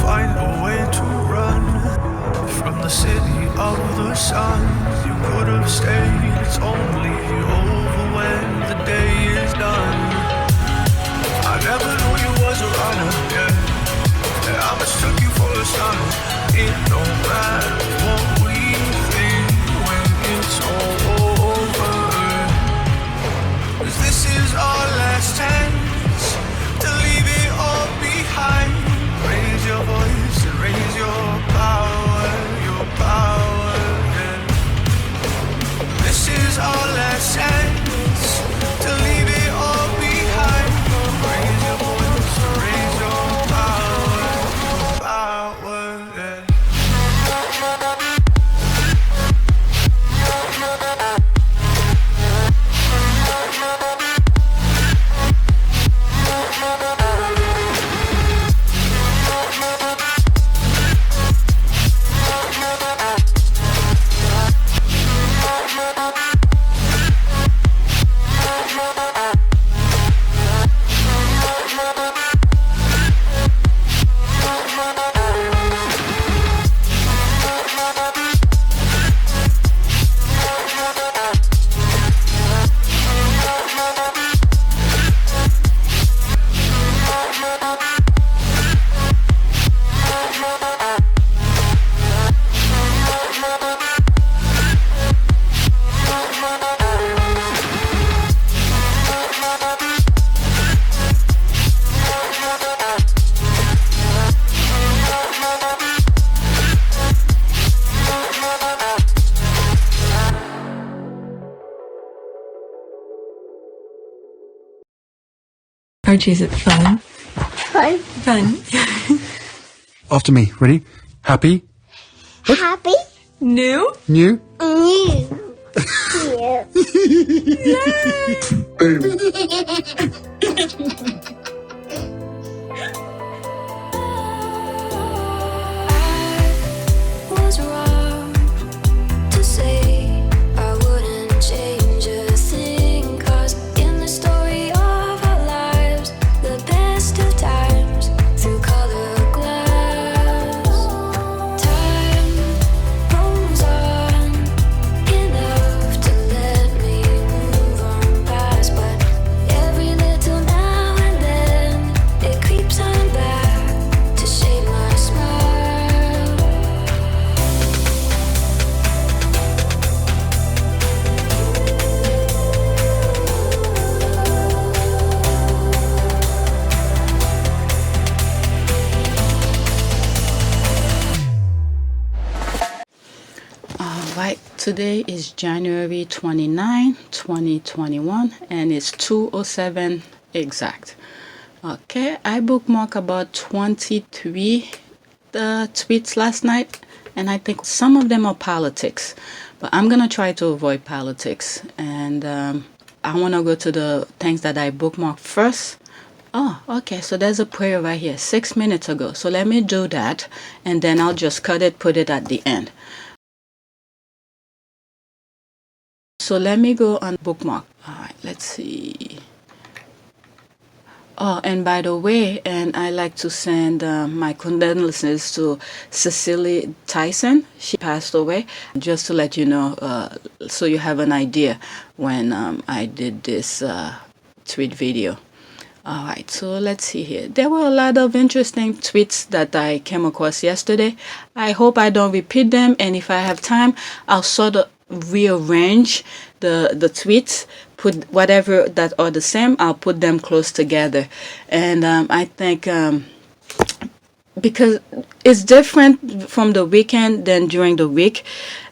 find a way to run from the city of the sun. You could have stayed, it's only over when the day is done. I never knew you was a runner, yeah. I mistook you for a son. It don't matter what we think when it's all over, 'cause this is our last chance to leave it all behind. Raise your voice and raise your power, yeah. This is our last chance to leave it all behind. Raise your voice and raise your power, yeah. Archie, is it fun? Fun. Fun. After me. Ready? Happy? Happy. New? New? New. Was wrong to say I wouldn't change a thing, 'cause in the story of our lives, the best of times through color glass, time rolls on enough to let me move on past, but every little now and then it creeps on back to shape my smile. Alright, today is January 29, 2021, and it's 2:07 exact. Okay, I bookmarked about 23 tweets last night, and I think some of them are politics, but I'm gonna try to avoid politics, and I want to go to the things that I bookmarked first. Oh, okay, so there's a prayer right here 6 minutes ago, so let me do that, and then I'll just cut it, put it at the end. So let me go on bookmark. All right, let's see. Oh, and by the way, and I like to send my condolences to Cecily Tyson. She passed away. Just to let you know, so you have an idea when I did this tweet video. All right, so let's see here. There were a lot of interesting tweets that I came across yesterday. I hope I don't repeat them, and if I have time, I'll sort of rearrange the tweets, put whatever that are the same, I'll put them close together. And I think because it's different from the weekend than during the week,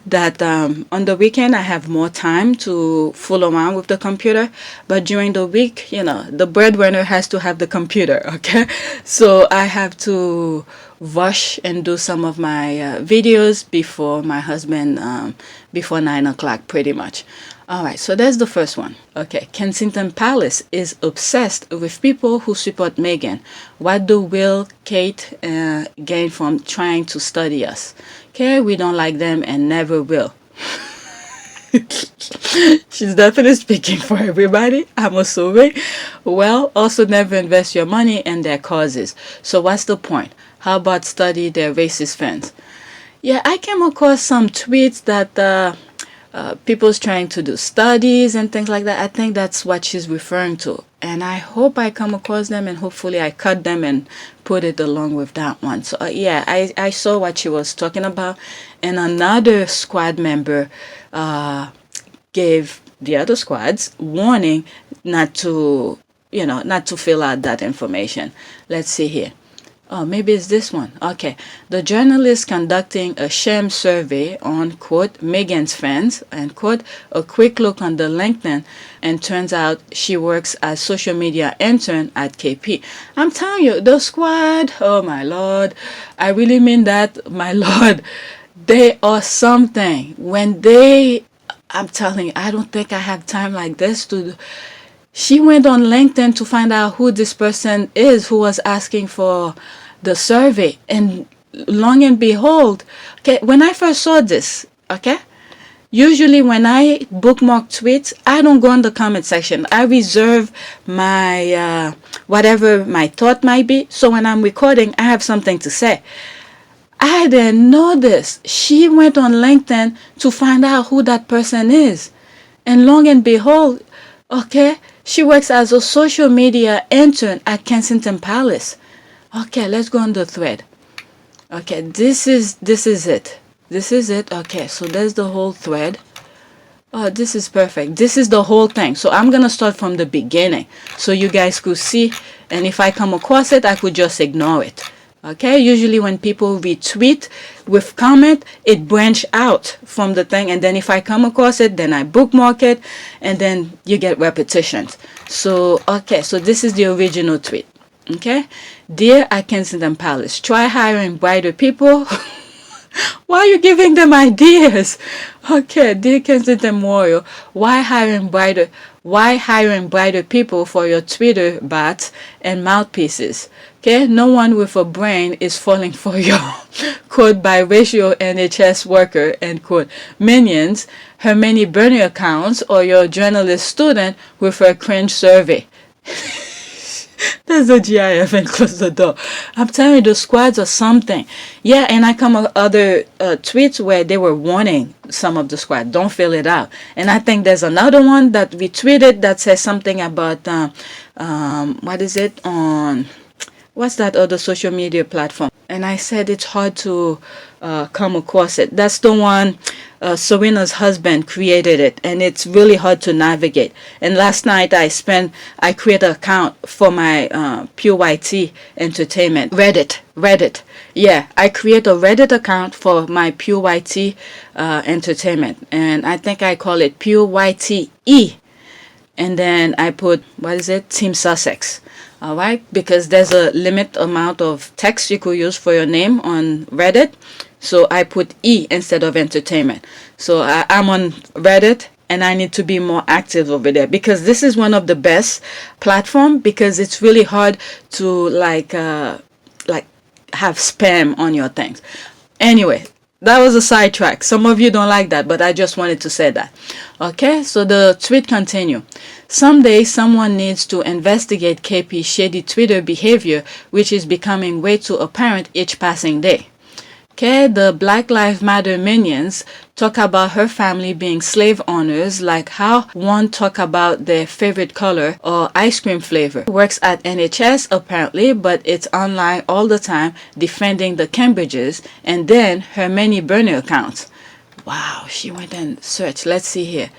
that on the weekend I have more time to fool around with the computer, but during the week, you know, the breadwinner has to have the computer, okay? So I have to rush and do some of my videos before my husband, before 9 o'clock pretty much. All right, so there's the first one. Okay, Kensington Palace is obsessed with people who support Meghan. What do Will, Kate gain from trying to study us? Okay, we don't like them and never will. She's definitely speaking for everybody, I'm assuming. Well, also never invest your money in their causes. So what's the point? How about study their racist fans? Yeah, I came across some tweets that people's trying to do studies and things like that. I think that's what she's referring to. And I hope I come across them, and hopefully I cut them and put it along with that one. So yeah, I saw what she was talking about. And another squad member gave the other squads warning not to, not to fill out that information. Let's see here. Oh, maybe it's this one. Okay. The journalist conducting a sham survey on, quote, Megan's fans, end quote, a quick look on the LinkedIn, and turns out she works as social media intern at KP. I'm telling you, the squad, oh my Lord, I really mean that, my Lord, they are something. I'm telling you, I don't think I have time like this to... She went on LinkedIn to find out who this person is who was asking for the survey. And long and behold, okay, when I first saw this, okay, usually when I bookmark tweets, I don't go in the comment section. I reserve my, whatever my thought might be. So when I'm recording, I have something to say. I didn't know this. She went on LinkedIn to find out who that person is. And long and behold, okay, she works as a social media intern at Kensington Palace. Okay, let's go on the thread. Okay, this is it. This is it. Okay, so there's the whole thread. Oh, this is perfect. This is the whole thing. So I'm going to start from the beginning so you guys could see. And if I come across it, I could just ignore it. Okay, usually when people retweet with comment, it branch out from the thing, and then if I come across it, then I bookmark it, and then you get repetitions. So okay, so this is the original tweet. Okay, dear at Kensington Palace, try hiring brighter people. Why are you giving them ideas? Okay, dear Kensington Warrior, why hiring brighter people for your Twitter bots and mouthpieces? Okay, no one with a brain is falling for your quote biracial NHS worker, end quote, minions, her many burner accounts, or your journalist student with her cringe survey. There's a GIF and close the door. I'm telling you, the squads are something. Yeah, and I come up other tweets where they were warning some of the squad, don't fill it out. And I think there's another one that we tweeted that says something about, what is it, on, what's that other social media platform? And I said it's hard to come across it. That's the one Serena's husband created it, and it's really hard to navigate. And last night I created an account for my Pure YT Entertainment Reddit. Yeah, I create a Reddit account for my Pure YT Entertainment, and I think I call it Pure YTE. And then I put, what is it, Team Sussex. All right, because there's a limit amount of text you could use for your name on Reddit. So I put E instead of entertainment. So I'm on Reddit, and I need to be more active over there, because this is one of the best platform, because it's really hard to like have spam on your things. Anyway, that was a sidetrack. Some of you don't like that, but I just wanted to say that. Okay, so the tweet continue. Someday someone needs to investigate KP's shady Twitter behavior, which is becoming way too apparent each passing day. Okay, the Black Lives Matter minions talk about her family being slave owners, like how one talk about their favorite color or ice cream flavor. Works at NHS apparently, but it's online all the time defending the Cambridges, and then her many burner accounts. Wow, she went and searched. Let's see here.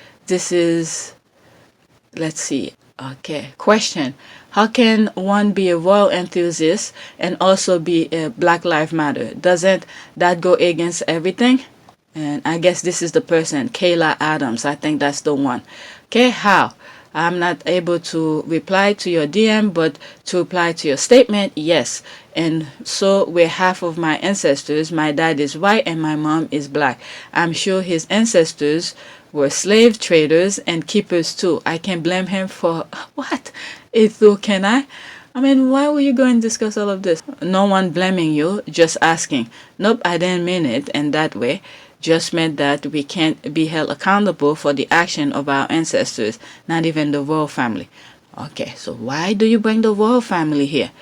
Let's see. Okay, question. How can one be a royal enthusiast and also be a Black Lives Matter? Doesn't that go against everything? And I guess this is the person, Kayla Adams. I think that's the one. Okay, how? I'm not able to reply to your DM, but to reply to your statement, yes. And so we're half of my ancestors. My dad is white and my mom is black. I'm sure his ancestors were slave traders and keepers too. I can blame him for what? Can I? I mean, why would you go and discuss all of this? No one blaming you, just asking. Nope, I didn't mean it in that way. Just meant that we can't be held accountable for the action of our ancestors, not even the royal family. Okay, so why do you bring the royal family here?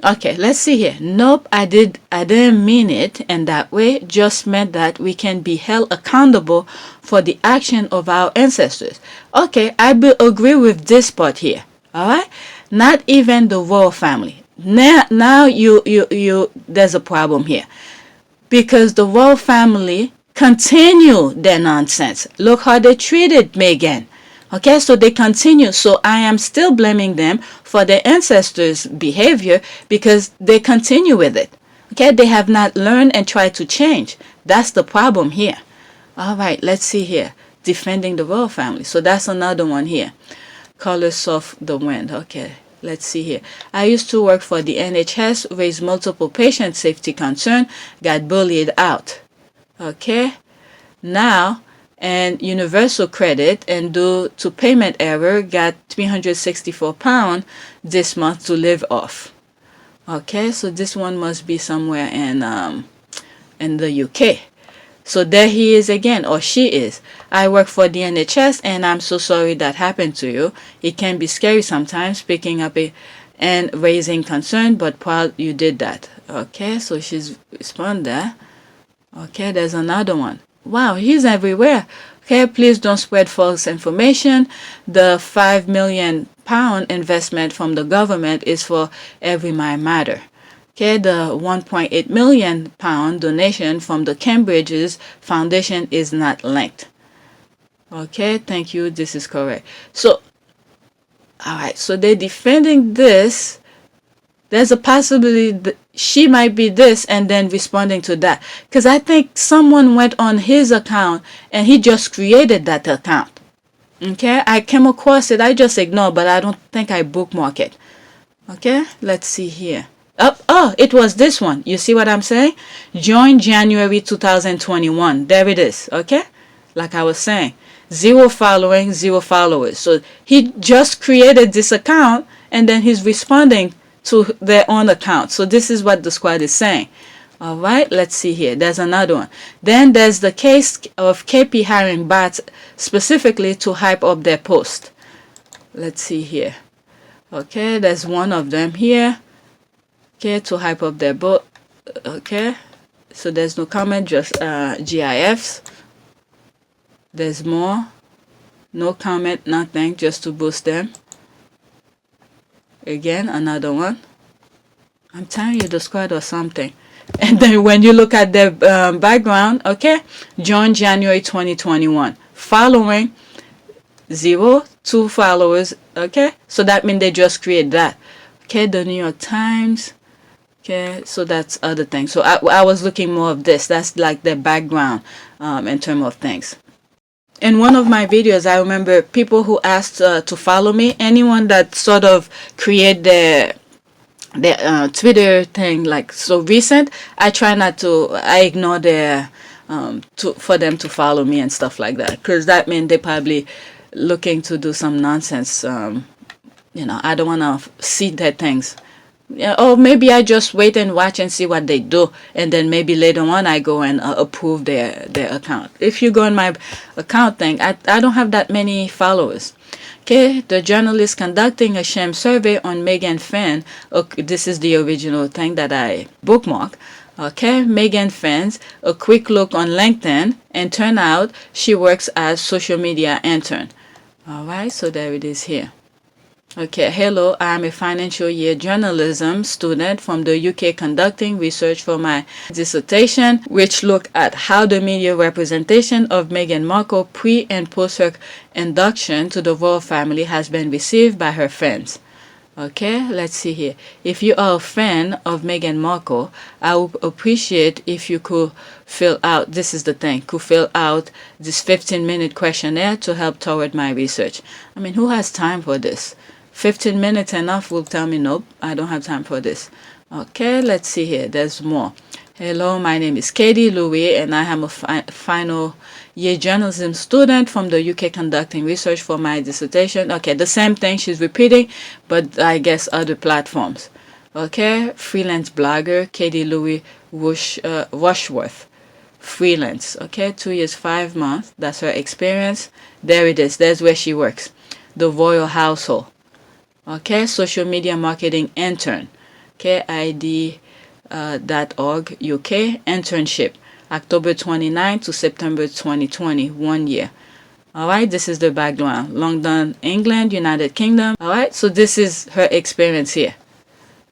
Okay, let's see here. Nope, I didn't mean it in that way. Just meant that we can be held accountable for the action of our ancestors. Okay, I agree with this part here. All right, not even the royal family. Now you there's a problem here, because the royal family continue their nonsense. Look how they treated Meghan. Okay, so they continue. So I am still blaming them for their ancestors' behavior because they continue with it. Okay, they have not learned and tried to change. That's the problem here. All right, let's see here. Defending the royal family. So that's another one here. Colors of the wind. Okay, let's see here. I used to work for the NHS, raised multiple patient safety concern, got bullied out. Okay, now, and universal credit, and due to payment error, got £364 this month to live off. Okay, so this one must be somewhere in the UK. So there he is again, or she is. I work for the NHS, and I'm so sorry that happened to you. It can be scary sometimes picking up and raising concern, but proud you did that. Okay, so she's responded. Okay, there's another one. Wow, he's everywhere. Okay, please don't spread false information. The £5 million investment from the government is for Every Mind Matter. Okay, the £1.8 million donation from the Cambridge's Foundation is not linked. Okay, thank you. This is correct. So, all right, so they're defending this. There's a possibility that she might be this and then responding to that. Because I think someone went on his account and he just created that account. Okay, I came across it. I just ignored, but I don't think I bookmark it. Okay, let's see here. Oh, it was this one. You see what I'm saying? Join January 2021. There it is. Okay, like I was saying. 0 following, 0 followers. So he just created this account and then he's responding to their own account. So this is what the squad is saying. All right, let's see here. There's another one. Then there's the case of KP hiring bots specifically to hype up their post. Let's see here. Okay, there's one of them here. Okay, to hype up their bot. Okay, so there's no comment, just GIFs. There's more. No comment, nothing, just to boost them. Again, another one. I'm telling you, the squad or something. And then when you look at the background, okay, join January 2021. Following 0, 2 followers, okay? So that means they just create that. Okay, the New York Times. Okay, so that's other things. So I was looking more of this. That's like the background in terms of things. In one of my videos, I remember people who asked to follow me. Anyone that sort of create their Twitter thing like so recent, I try not to. I ignore their for them to follow me and stuff like that, because that means they're probably looking to do some nonsense. I don't want to see their things. Yeah, or maybe I just wait and watch and see what they do, and then maybe later on I go and approve their account. If you go on my account thing, I don't have that many followers. Okay, the journalist conducting a sham survey on Meghan fans. Okay, this is the original thing that I bookmark. Okay, Meghan fans, a quick look on LinkedIn, and turn out she works as social media intern. All right, so there it is here. Okay, hello, I'm a financial year journalism student from the UK conducting research for my dissertation, which looked at how the media representation of Meghan Markle pre and post her induction to the royal family has been received by her fans. Okay, let's see here. If you are a fan of Meghan Markle, I would appreciate if you could fill out, this is the thing, could fill out this 15-minute questionnaire to help toward my research. I mean, who has time for this? 15 minutes enough will tell me, nope, I don't have time for this. Okay, let's see here. There's more. Hello, my name is Katie Louis, and I am a final year journalism student from the UK conducting research for my dissertation. Okay, the same thing she's repeating, but I guess other platforms. Okay, freelance blogger, Katie Louis Rushworth. Freelance, okay, 2 years, 5 months. That's her experience. There it is. There's where she works. The royal household. Okay, social media marketing intern. KID .org UK internship, October 29 to September 2020, 1 year. All right, this is the background. London, England, United Kingdom. All right, so this is her experience here.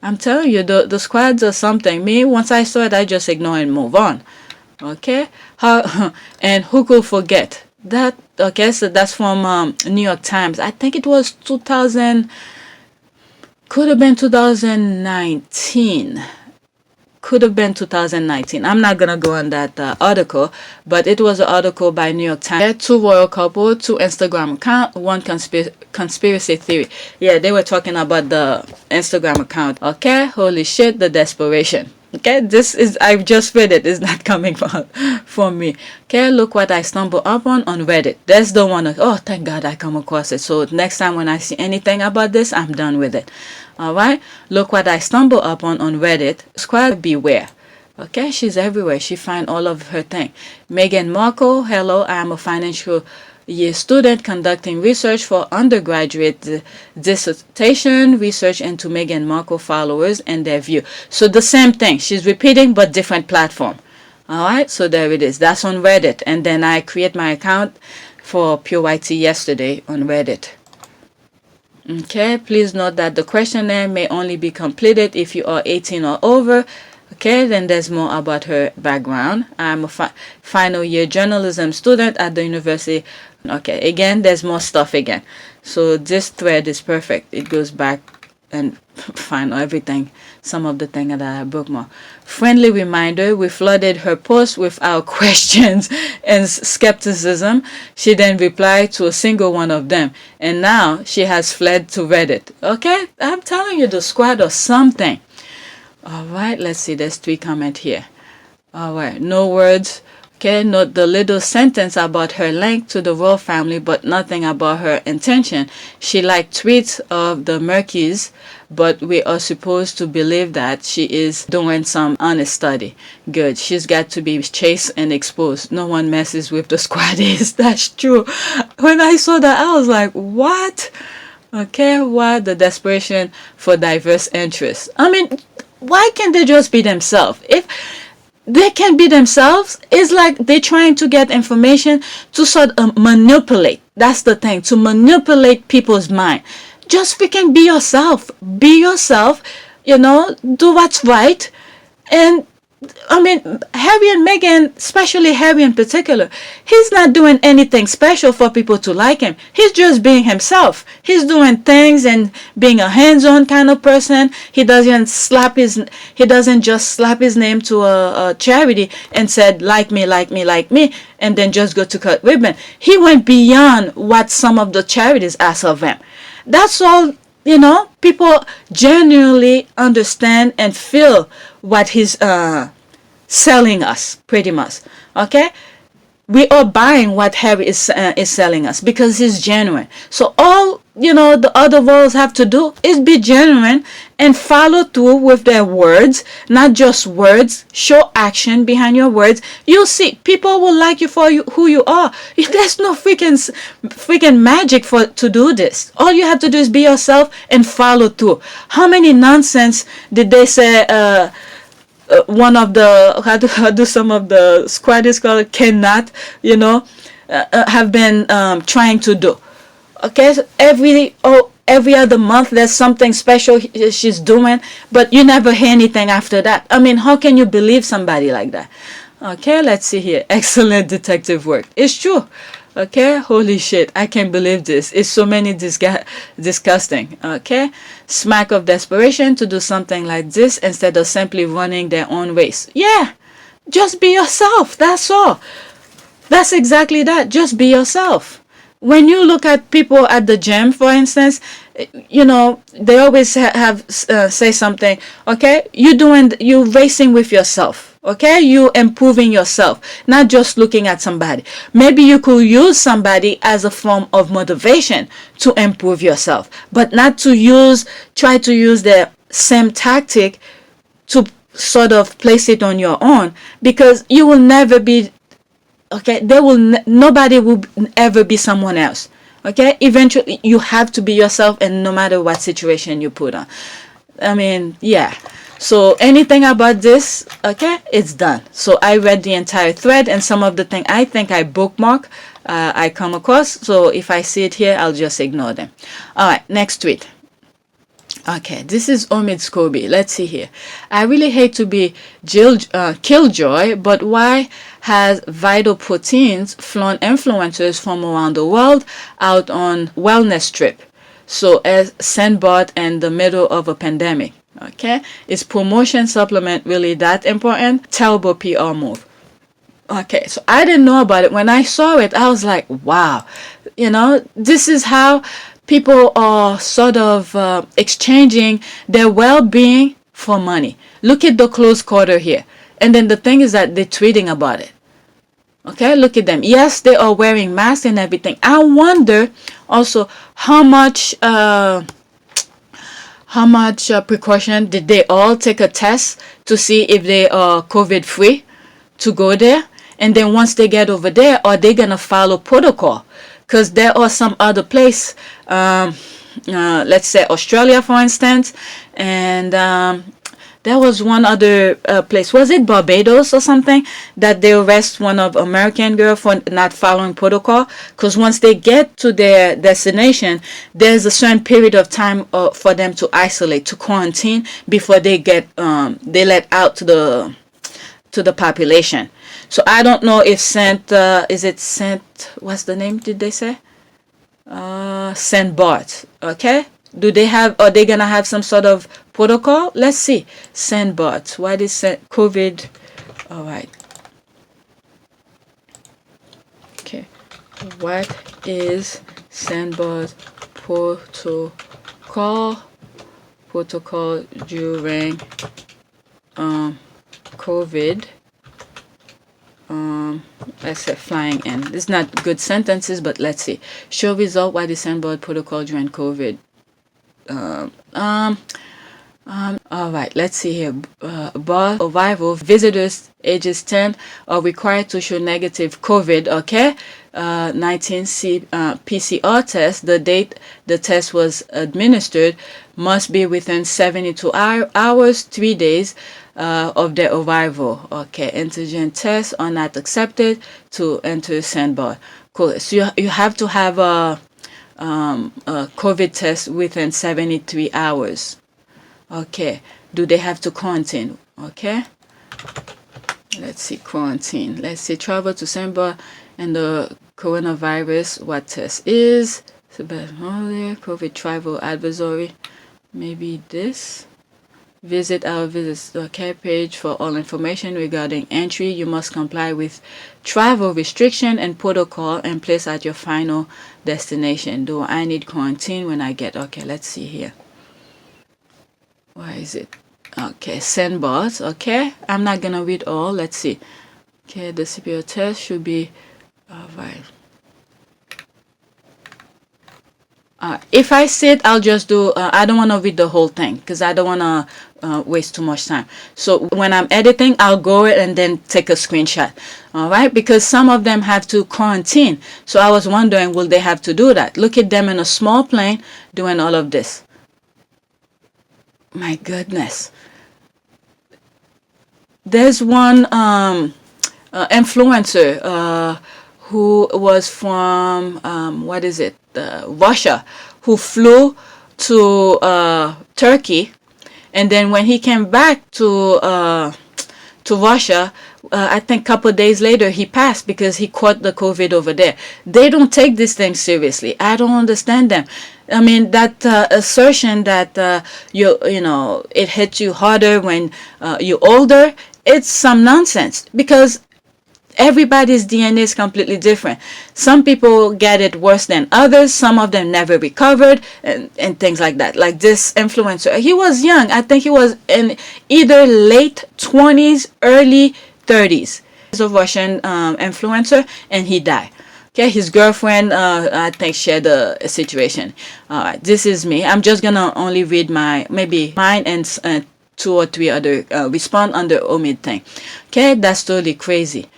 I'm telling you, the squads are something. Me, once I saw it, I just ignore and move on. Okay, and who could forget that? Okay, so that's from New York Times. I think it was 2000, could have been 2019. Could have been 2019. I'm not gonna go on that article, but it was an article by New York Times. 2 royal couple, 2 Instagram account, 1 conspiracy theory. Yeah, they were talking about the Instagram account. Okay, holy shit, the desperation. Okay, this is, I've just read it. It's not coming from me. Okay, look what I stumbled upon on Reddit. That's the one. Oh, thank God I come across it. So next time when I see anything about this, I'm done with it. All right, look what I stumbled upon on Reddit. Squad beware. Okay, she's everywhere. She find all of her thing. Meghan Markle, hello, I am a financial year student conducting research for undergraduate dissertation research into Meghan Markle followers and their view. So the same thing. She's repeating but different platform. All right, so there it is. That's on Reddit. And then I create my account for Pure YT yesterday on Reddit. Okay, please note that the questionnaire may only be completed if you are 18 or over. Okay, then there's more about her background. I'm a final year journalism student at the university. Okay, again, there's more stuff again. So this thread is perfect. It goes back and find everything, some of the things that I bookmarked. Friendly reminder, we flooded her post with our questions and skepticism. She then replied to a single one of them. And now she has fled to Reddit. Okay, I'm telling you, the squad or something. All right, let's see. There's 3 comments here. All right, no words. Okay, note the little sentence about her link to the royal family, but nothing about her intention. She liked tweets of the Merkeys, but we are supposed to believe that she is doing some honest study. Good. She's got to be chased and exposed. No one messes with the squaddies. That's true. When I saw that, I was like, what? Okay, what? The desperation for diverse interests. I mean, why can't they just be themselves? If they can be themselves, it's like they're trying to get information to sort of manipulate. That's the thing, to manipulate people's mind. Just freaking be yourself. Be yourself, you know, do what's right. And I mean, Harry and Meghan, especially Harry in particular, he's not doing anything special for people to like him. He's just being himself. He's doing things and being a hands-on kind of person. He doesn't just slap his name to a charity and said, like me, and then just go to cut ribbon. He went beyond what some of the charities ask of him. That's all. You know, people genuinely understand and feel what he's selling us, pretty much. Okay? We are buying what Harry is selling us because he's genuine. So all, you know, the other royals have to do is be genuine and follow through with their words, not just words. Show action behind your words. You'll see people will like you for who you are. There's no freaking magic to do this. All you have to do is be yourself and follow through. How many nonsense did they say? One of the how do some of the squaddies call it, cannot, you know, have been trying to do. Okay, so every other month there's something special she's doing, but you never hear anything after that. I mean, how can you believe somebody like that? Okay, let's see here. Excellent detective work. It's true. Okay, holy shit, I can't believe this. It's so many disgusting. Okay, smack of desperation to do something like this instead of simply running their own race. Yeah, just be yourself. That's all. That's exactly that. Just be yourself. When you look at people at the gym, for instance, you know, they always say something. Okay, you racing with yourself. Okay, you improving yourself, not just looking at somebody. Maybe you could use somebody as a form of motivation to improve yourself, but not to try to use the same tactic to sort of place it on your own, because you will never be, okay, nobody will ever be someone else. Okay, eventually you have to be yourself, and no matter what situation you put on. I mean, yeah. So anything about this, okay, it's done. So I read the entire thread, and some of the thing I think I bookmark, I come across. So if I see it here, I'll just ignore them. All right, next tweet. Okay, this is Omid Scobie. Let's see here. I really hate to be killjoy, but why has Vital Proteins flown influencers from around the world out on wellness trip? So as Sandbot in the middle of a pandemic. Okay, is promotion supplement really that important? Terrible PR move. Okay, so I didn't know about it. When I saw it, I was like, wow, you know, this is how people are sort of exchanging their well-being for money. Look at the close quarter here. And then the thing is that they're tweeting about it. Okay, look at them. Yes, they are wearing masks and everything. I wonder also how much precaution did they all take a test to see if they are COVID free to go there? And then once they get over there, are they gonna follow protocol? Because there are some other place, let's say Australia, for instance, and there was one other place. Was it Barbados or something that they arrest one of American girl for not following protocol? Because once they get to their destination, there's a certain period of time for them to isolate, to quarantine before they get they let out to the population. So I don't know if what's the name did they say? Saint Bart. Okay. Are they gonna have some sort of protocol? Let's see. Saint Bart. What is COVID? All right. Okay. What is Saint Bart protocol? Protocol during COVID. Let's say flying in. This is not good sentences, but let's see. Show result why the Sandboard protocol during COVID. All right, let's see here. Bar arrival visitors ages 10 are required to show negative COVID. Okay, 19 PCR test. The date the test was administered must be within 72 hours, 3 days of their arrival. Okay, antigen tests are not accepted to enter Sandbar. Cool. So you have to have a COVID test within 73 hours. Okay. Do they have to quarantine? Okay. Let's see, quarantine. Let's see, travel to Sandbar and the coronavirus. What test is? COVID travel advisory. Maybe this. Visit our care page for all information regarding entry. You must comply with travel restriction and protocol in place at your final destination. Do I need quarantine when I get? Okay, let's see here. Where is it? Okay, send bars. Okay, I'm not gonna read all. Let's see. Okay, the CPO test should be all right. If I see it, I'll just do, I don't want to read the whole thing because I don't want to waste too much time. So when I'm editing, I'll go and then take a screenshot. All right, because some of them have to quarantine. So I was wondering, will they have to do that? Look at them in a small plane doing all of this. My goodness. There's one influencer who was from, what is it? Russia, who flew to Turkey, and then when he came back to Russia, I think a couple of days later he passed because he caught the COVID over there. They don't take this thing seriously. I don't understand them. I mean, that assertion that you know it hits you harder when you're older, it's some nonsense because everybody's DNA is completely different. Some people get it worse than others. Some of them never recovered and things like that. Like this influencer, he was young. I think he was in either late 20s, early 30s. He's a Russian influencer and he died. Okay, his girlfriend, I think, shared a situation. All right, this is me. I'm just gonna only read maybe mine and 2 or 3 other respond under Omid thing. Okay, that's totally crazy.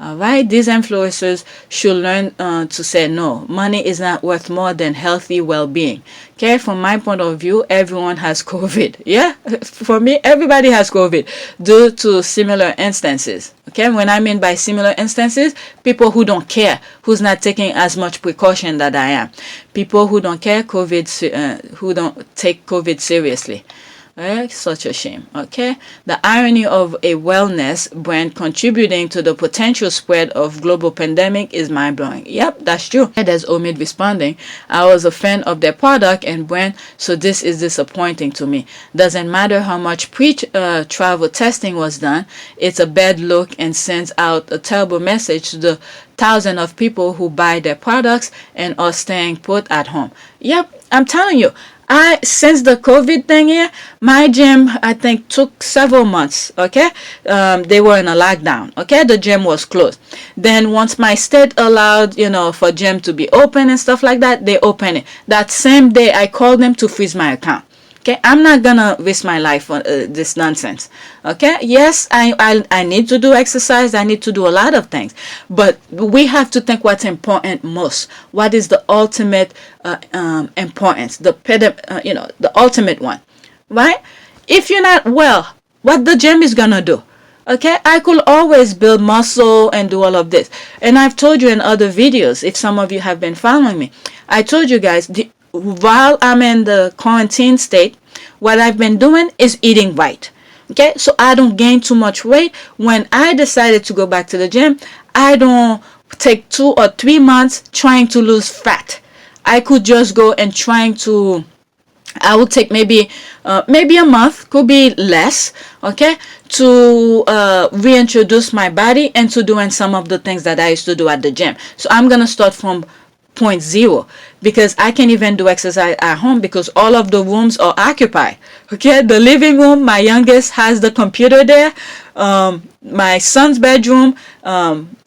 All right, these influencers should learn to say no. Money is not worth more than healthy well-being. Okay, from my point of view, everyone has COVID. Yeah, for me, everybody has COVID due to similar instances. Okay, when I mean by similar instances, people who don't care, who's not taking as much precaution that I am, people who don't care who don't take COVID seriously. Such a shame. Okay, the irony of a wellness brand contributing to the potential spread of global pandemic is mind-blowing. Yep, that's true. There's Omid responding, I was a fan of their product and brand, so this is disappointing to me. Doesn't matter how much pre-travel testing was done, it's a bad look and sends out a terrible message to the thousands of people who buy their products and are staying put at home. Yep, I'm telling you, since the COVID thing here, my gym, I think, took several months. Okay, they were in a lockdown. Okay, the gym was closed. Then once my state allowed, for gym to be open and stuff like that, they opened it. That same day, I called them to freeze my account. Okay, I'm not gonna risk my life on this nonsense. Okay, yes, I need to do exercise. I need to do a lot of things, but we have to think what's important most. What is the ultimate importance? The ultimate one, right? If you're not well, what the gym is gonna do? Okay, I could always build muscle and do all of this, and I've told you in other videos. If some of you have been following me, I told you guys. While I'm in the quarantine state, what I've been doing is eating right. Okay, so I don't gain too much weight. When I decided to go back to the gym, I don't take 2 or 3 months trying to lose fat. I could just go and I will take maybe a month, could be less, okay, to reintroduce my body into doing some of the things that I used to do at the gym. So I'm gonna start from point zero, because I can't even do exercise at home because all of the rooms are occupied. Okay, the living room, my youngest has the computer there. My son's bedroom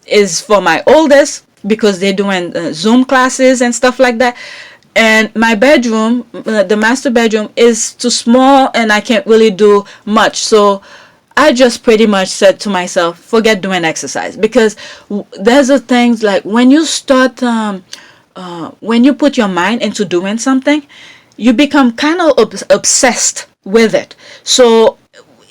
is for my oldest because they're doing Zoom classes and stuff like that. And my bedroom, the master bedroom, is too small and I can't really do much. So I just pretty much said to myself, forget doing exercise, because there's a things like when you start when you put your mind into doing something, you become kind of obsessed with it. So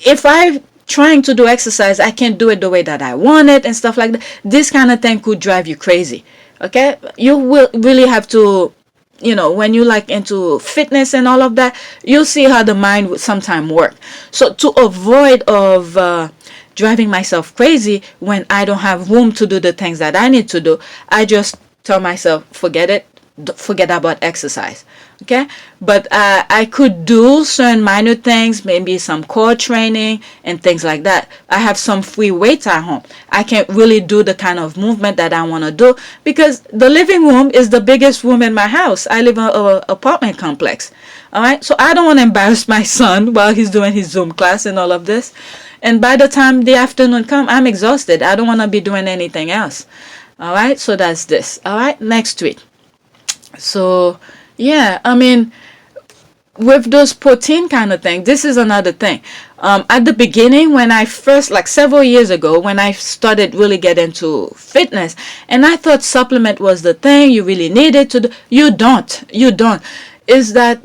if I'm trying to do exercise, I can't do it the way that I want it and stuff like that. This kind of thing could drive you crazy. Okay, you will really have to, when you like into fitness and all of that, you'll see how the mind would sometimes work. So to avoid of driving myself crazy when I don't have room to do the things that I need to do, I just tell myself, forget it, forget about exercise. Okay, but I could do certain minor things, maybe some core training and things like that. I have some free weights at home. I can't really do the kind of movement that I want to do because the living room is the biggest room in my house. I live in an apartment complex. All right, so I don't want to embarrass my son while he's doing his Zoom class and all of this. And by the time the afternoon comes, I'm exhausted. I don't want to be doing anything else. All right, so that's this. All right, next tweet. So yeah, I mean, with those protein kind of thing, this is another thing. At the beginning, when I first, like several years ago, when I started really get into fitness, and I thought supplement was the thing you really needed to do. You don't. Is that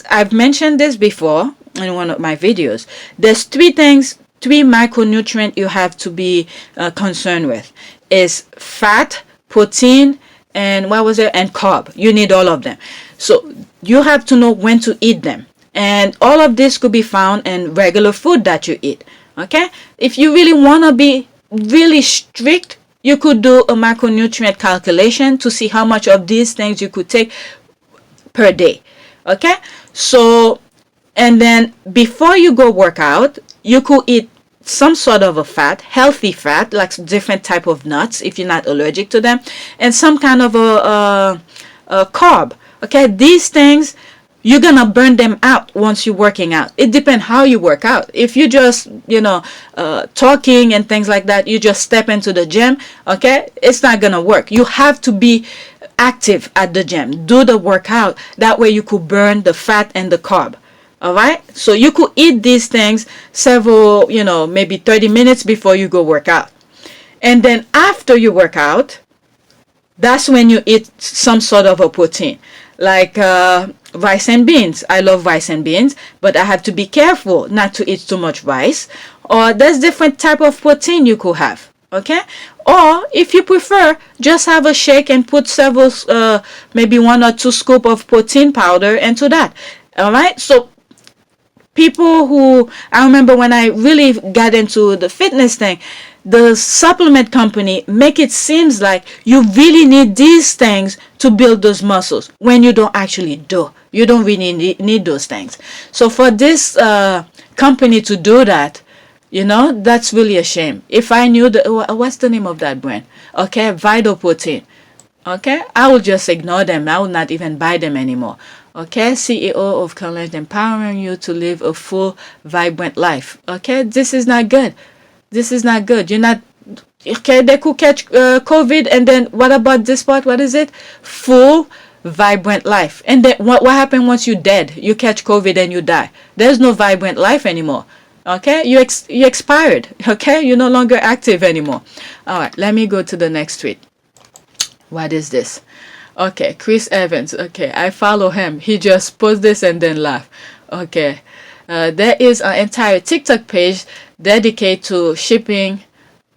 I've mentioned this before in one of my videos. There's three micronutrients you have to be concerned with. Is fat, protein, and and carb. You need all of them. So you have to know when to eat them. And all of this could be found in regular food that you eat. Okay? If you really want to be really strict, you could do a macronutrient calculation to see how much of these things you could take per day. Okay? So, and then before you go work out, you could eat some sort of a fat, healthy fat, like different type of nuts if you're not allergic to them, and some kind of a carb. Okay, these things, you're gonna burn them out once you're working out. It depends how you work out. If you just, talking and things like that, you just step into the gym, okay, it's not gonna work. You have to be active at the gym. Do the workout. That way you could burn the fat and the carb. All right, so you could eat these things several, maybe 30 minutes before you go work out. And then after you work out, that's when you eat some sort of a protein, like rice and beans. I love rice and beans, but I have to be careful not to eat too much rice. Or there's different type of protein you could have. Okay, or if you prefer, just have a shake and put several, maybe 1 or 2 scoop of protein powder into that. All right, so people who, I remember when I really got into the fitness thing, the supplement company make it seems like you really need these things to build those muscles when you don't actually do. You don't really need those things. So for this company to do that, you know, that's really a shame. If I knew what's the name of that brand? Okay, Vital Protein. Okay, I will just ignore them. I will not even buy them anymore. Okay, CEO of College, empowering you to live a full, vibrant life. Okay, this is not good. This is not good. You're not, okay, they could catch COVID, and then what about this part? What is it? Full, vibrant life. And then what happened once you're dead? You catch COVID and you die. There's no vibrant life anymore. Okay, you expired. Okay, you're no longer active anymore. All right, let me go to the next tweet. What is this? Okay, Chris Evans. Okay, I follow him. He just posts this and then laugh. Okay, there is an entire TikTok page dedicated to shipping.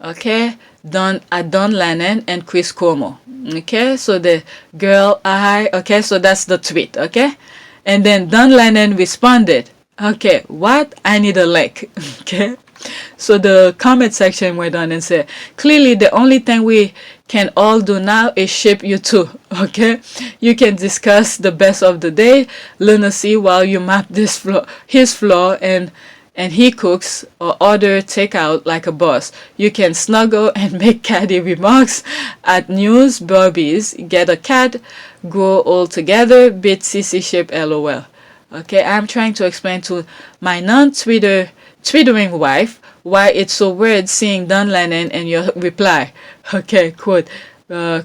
Okay, Don Lennon and Chris Cuomo. Okay, so the girl, okay, so that's the tweet. Okay, and then Don Lennon responded. Okay, what? I need a link. Okay, so the comment section went on and said, clearly the only thing we can all do now is ship you two. Okay, you can discuss the best of the day, lunacy, while you map his floor, and he cooks or order takeout like a boss. You can snuggle and make catty remarks at news, Barbies, get a cat, grow old together, bit CC ship LOL. Okay, I'm trying to explain to my non-twittering wife why it's so weird seeing Don Lennon and your reply. Okay, quote,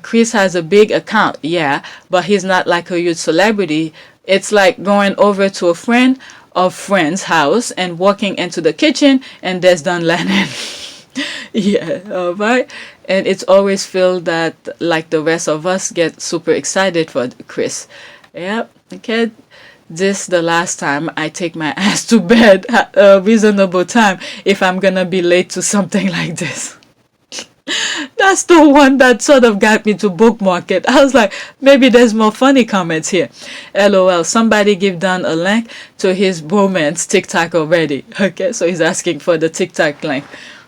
Chris has a big account, yeah, but he's not like a huge celebrity. It's like going over to a friend of friend's house and walking into the kitchen and there's Don Lennon. Yeah, all right. And it's always feel that like the rest of us get super excited for Chris. Yep, okay. This the last time I take my ass to bed at a reasonable time if I'm gonna be late to something like this. That's the one that sort of got me to bookmark it. I was like, maybe there's more funny comments here. LOL, somebody give Don a link to his bromance TikTok already. Okay, so he's asking for the TikTok link.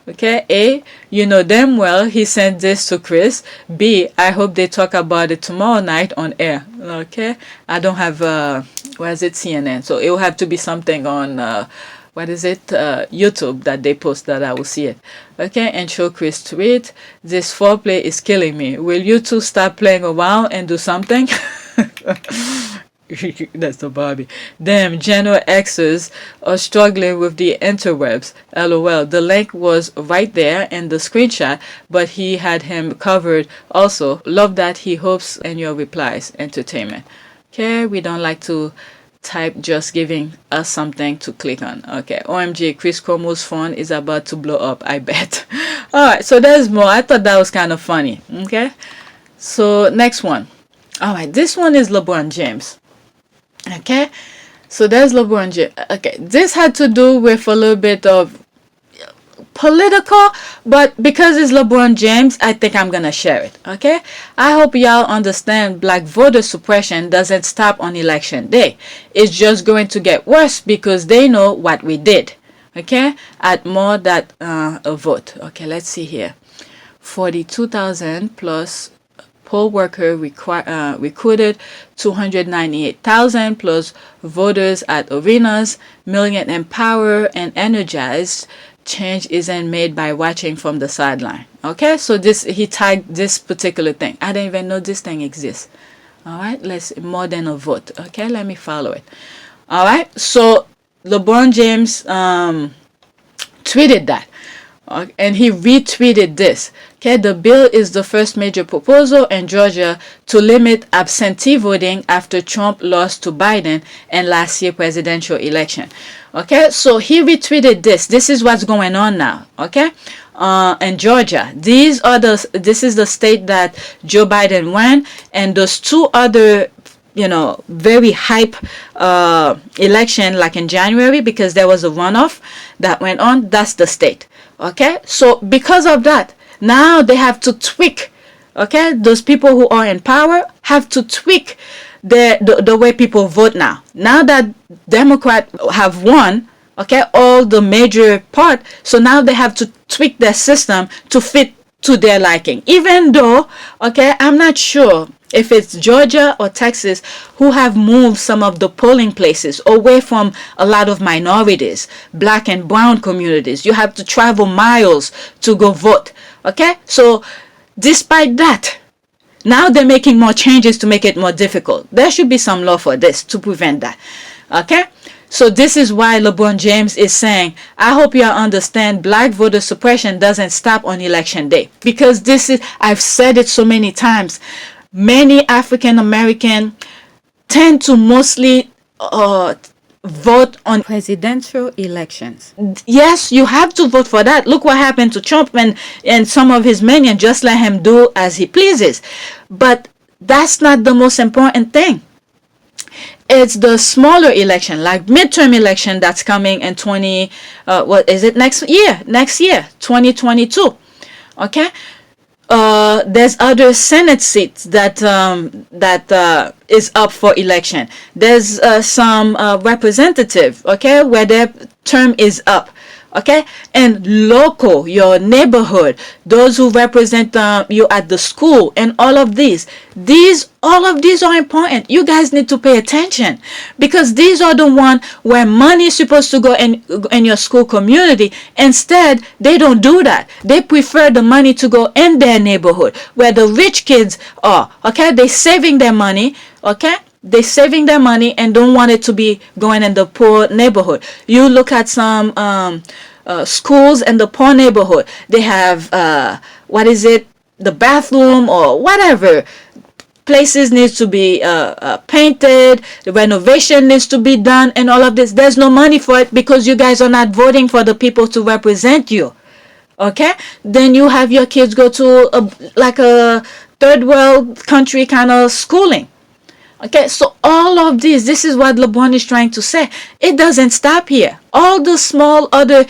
Okay, A, you know damn well he sent this to Chris. B, I hope they talk about it tomorrow night on air. Okay, I don't have, where is it, CNN? So it will have to be something on, YouTube that they post that I will see it. Okay, and show Chris tweet. This foreplay is killing me. Will you two stop playing around and do something? That's the Barbie. Damn, General X's are struggling with the interwebs. LOL. The link was right there in the screenshot, but he had him covered also. Love that. He hopes and your replies. Entertainment. Okay, we don't like to type, just giving us something to click on. Okay, OMG, Chris Cuomo's phone is about to blow up, I bet. Alright, so there's more. I thought that was kind of funny. Okay, so next one. Alright, this one is LeBron James. Okay, so there's LeBron James. Okay, this had to do with a little bit of political, but because it's LeBron James, I think I'm gonna share it. Okay, I hope y'all understand black voter suppression doesn't stop on election day. It's just going to get worse because they know what we did. Okay, at more than a vote. Okay, let's see here. 42,000 plus poll worker recruited 298,000 plus voters at arenas, million empowered and energized. Change isn't made by watching from the sideline. Okay, so this, he tagged this particular thing. I didn't even know this thing exists. All right, let's more than a vote. Okay, let me follow it. All right, so LeBron James tweeted that. And he retweeted this. Okay, the bill is the first major proposal in Georgia to limit absentee voting after Trump lost to Biden in last year's presidential election. Okay, so he retweeted this. This is what's going on now. Okay, and Georgia. This is the state that Joe Biden won, and those two other, very hype election, like in January, because there was a runoff that went on. That's the state. Okay, so because of that, now they have to tweak. Okay, those people who are in power have to tweak the way people vote now. Now that Democrats have won, okay, all the major part, so now they have to tweak their system to fit to their liking. Even though, okay, I'm not sure if it's Georgia or Texas who have moved some of the polling places away from a lot of minorities, black and brown communities. You have to travel miles to go vote. Okay, so despite that, now they're making more changes to make it more difficult. There should be some law for this to prevent that. Okay, so this is why LeBron James is saying, I hope you understand, black voter suppression doesn't stop on election day. Because I've said it so many times, many African American tend to mostly vote on presidential elections. Yes, you have to vote for that. Look what happened to Trump and some of his minions. Just let him do as he pleases. But that's not the most important thing. It's the smaller election, like midterm election that's coming in next year, 2022. Okay. There's other Senate seats that is up for election. There's some representative, okay, where their term is up, okay, and local, your neighborhood, those who represent you at the school, and all of these are important. You guys need to pay attention, because these are the one where money is supposed to go in your school community. Instead, they don't do that. They prefer the money to go in their neighborhood where the rich kids are. Okay, they saving their money. Okay, they saving their money and don't want it to be going in the poor neighborhood. You look at some schools in the poor neighborhood. They have the bathroom or whatever. Places needs to be painted, the renovation needs to be done, and all of this. There's no money for it because you guys are not voting for the people to represent you. Okay, then you have your kids go to a third world country kind of schooling. Okay, so all of this is what LeBron is trying to say. It doesn't stop here. All the small other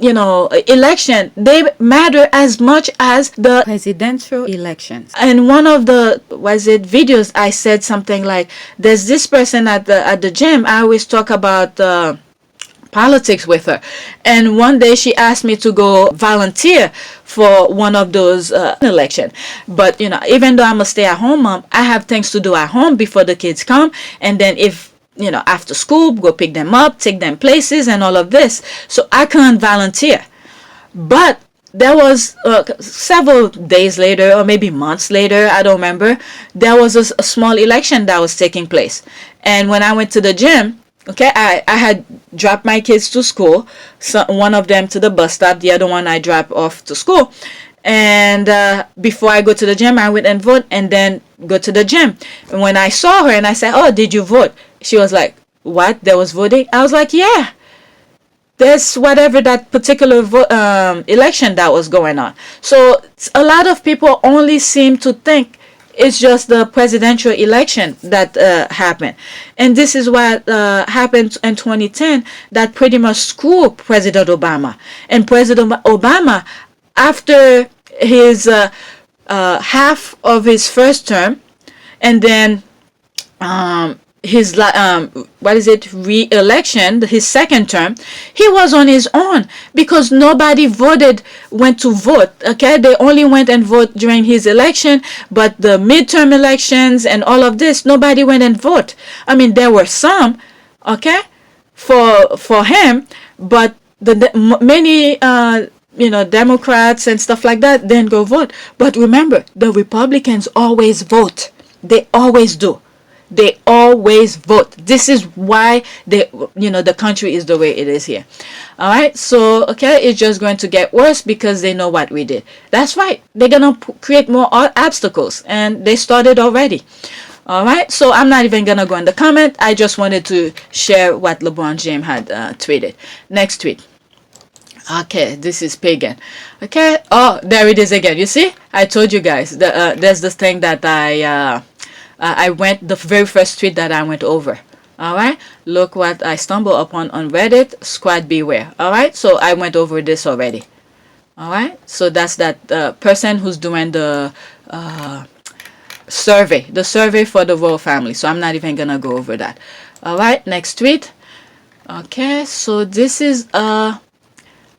election, they matter as much as the presidential elections. And one of the videos, I said something like, there's this person at the gym. I always talk about politics with her, and one day she asked me to go volunteer for one of those election. But even though I'm a stay-at-home mom, I have things to do at home before the kids come, and then if after school, go pick them up, take them places, and all of this. So I can't volunteer. But there was several days later, or maybe months later, I don't remember, there was a small election that was taking place. And when I went to the gym, okay, I had dropped my kids to school. So one of them to the bus stop, the other one I dropped off to school. And before I go to the gym, I went and vote, and then go to the gym. And when I saw her and I said, "Oh, did you vote?" She was like, "What? There was voting?" I was like, "Yeah. There's whatever that particular election that was going on." So a lot of people only seem to think it's just the presidential election that happened. And this is what happened in 2010 that pretty much screwed President Obama. And President Obama, after his half of his first term, and then his re-election, his second term, he was on his own because nobody went to vote. Okay, they only went and vote during his election, but the midterm elections and all of this, nobody went and vote. I mean, there were some, okay, for him, but many Democrats and stuff like that didn't go vote. But remember, the Republicans always vote. They always do. They always vote. This is why the country is the way it is here. All right. So, okay, it's just going to get worse because they know what we did. That's right. They're going to create more obstacles, and they started already. All right. So I'm not even going to go in the comment. I just wanted to share what LeBron James had tweeted. Next tweet. Okay, this is pagan. Okay. Oh, there it is again. You see, I told you guys. There's this thing that I went, the very first tweet that I went over. All right. Look what I stumbled upon on Reddit. Squad beware. All right. So I went over this already. All right. So that's that person who's doing the survey for the royal family. So I'm not even gonna go over that. All right. Next tweet. Okay. So this is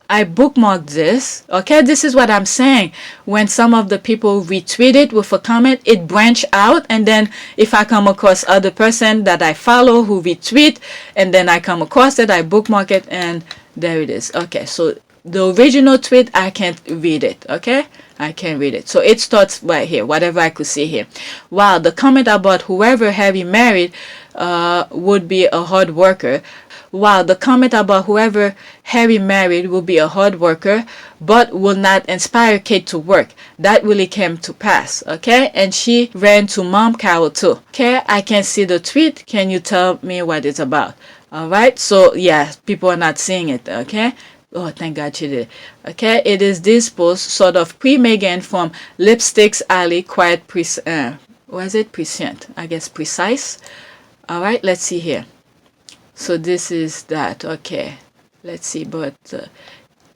I bookmarked this. Okay, this is what I'm saying. When some of the people retweet it with a comment, it branch out, and then if I come across other person that I follow who retweet, and then I come across it, I bookmark it, and there it is. Okay, so the original tweet, I can't read it. Okay, I can't read it. So it starts right here, whatever I could see here. Wow, the comment about whoever Harry married would be a hard worker. Wow, the comment about whoever Harry married will be a hard worker, but will not inspire Kate to work. That really came to pass, okay? And she ran to Mom Carol too. Okay, I can see the tweet. Can you tell me what it's about? All right, so yeah, people are not seeing it, okay? Oh, thank God she did. Okay, it is this post, sort of pre-Megan from Lipstick's Alley, quite was it prescient? I guess precise. All right, let's see here. So this is that. Okay, let's see. But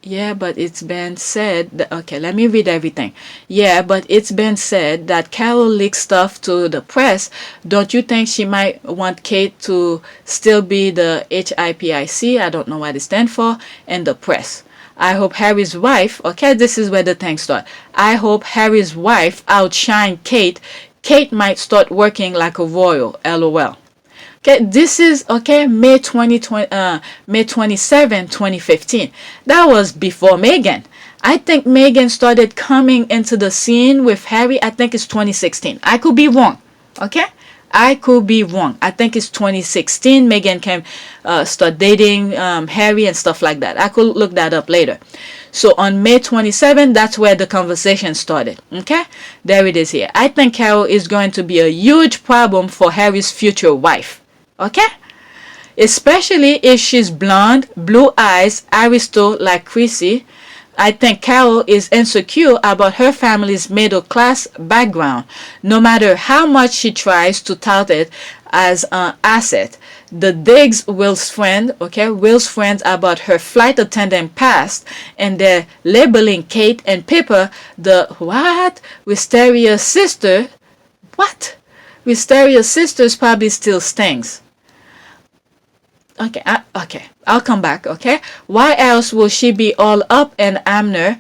yeah, but it's been said that, okay, let me read everything. Yeah, but it's been said that Carol leaked stuff to the press. Don't you think she might want Kate to still be the HIPIC? I don't know what it stands for. And the press. I hope Harry's wife, okay, this is where the thing starts. I hope Harry's wife outshine Kate. Kate might start working like a royal. LOL. Okay, this is, okay, May 27, 2015. That was before Meghan. I think Meghan started coming into the scene with Harry, I think it's 2016. I could be wrong, okay? I could be wrong. I think it's 2016. Meghan came, start dating Harry and stuff like that. I could look that up later. So on May 27, that's where the conversation started. Okay, there it is here. I think Carol is going to be a huge problem for Harry's future wife. Okay, especially if she's blonde, blue eyes, aristo like Chrissy. I think Carol is insecure about her family's middle class background. No matter how much she tries to tout it as an asset. The digs Will's friends about her flight attendant past, and they're labeling Kate and Pippa the what? Wisteria sister. What? Wisteria sisters probably still stings. Okay, I'll come back, okay? Why else will she be all up in Amner,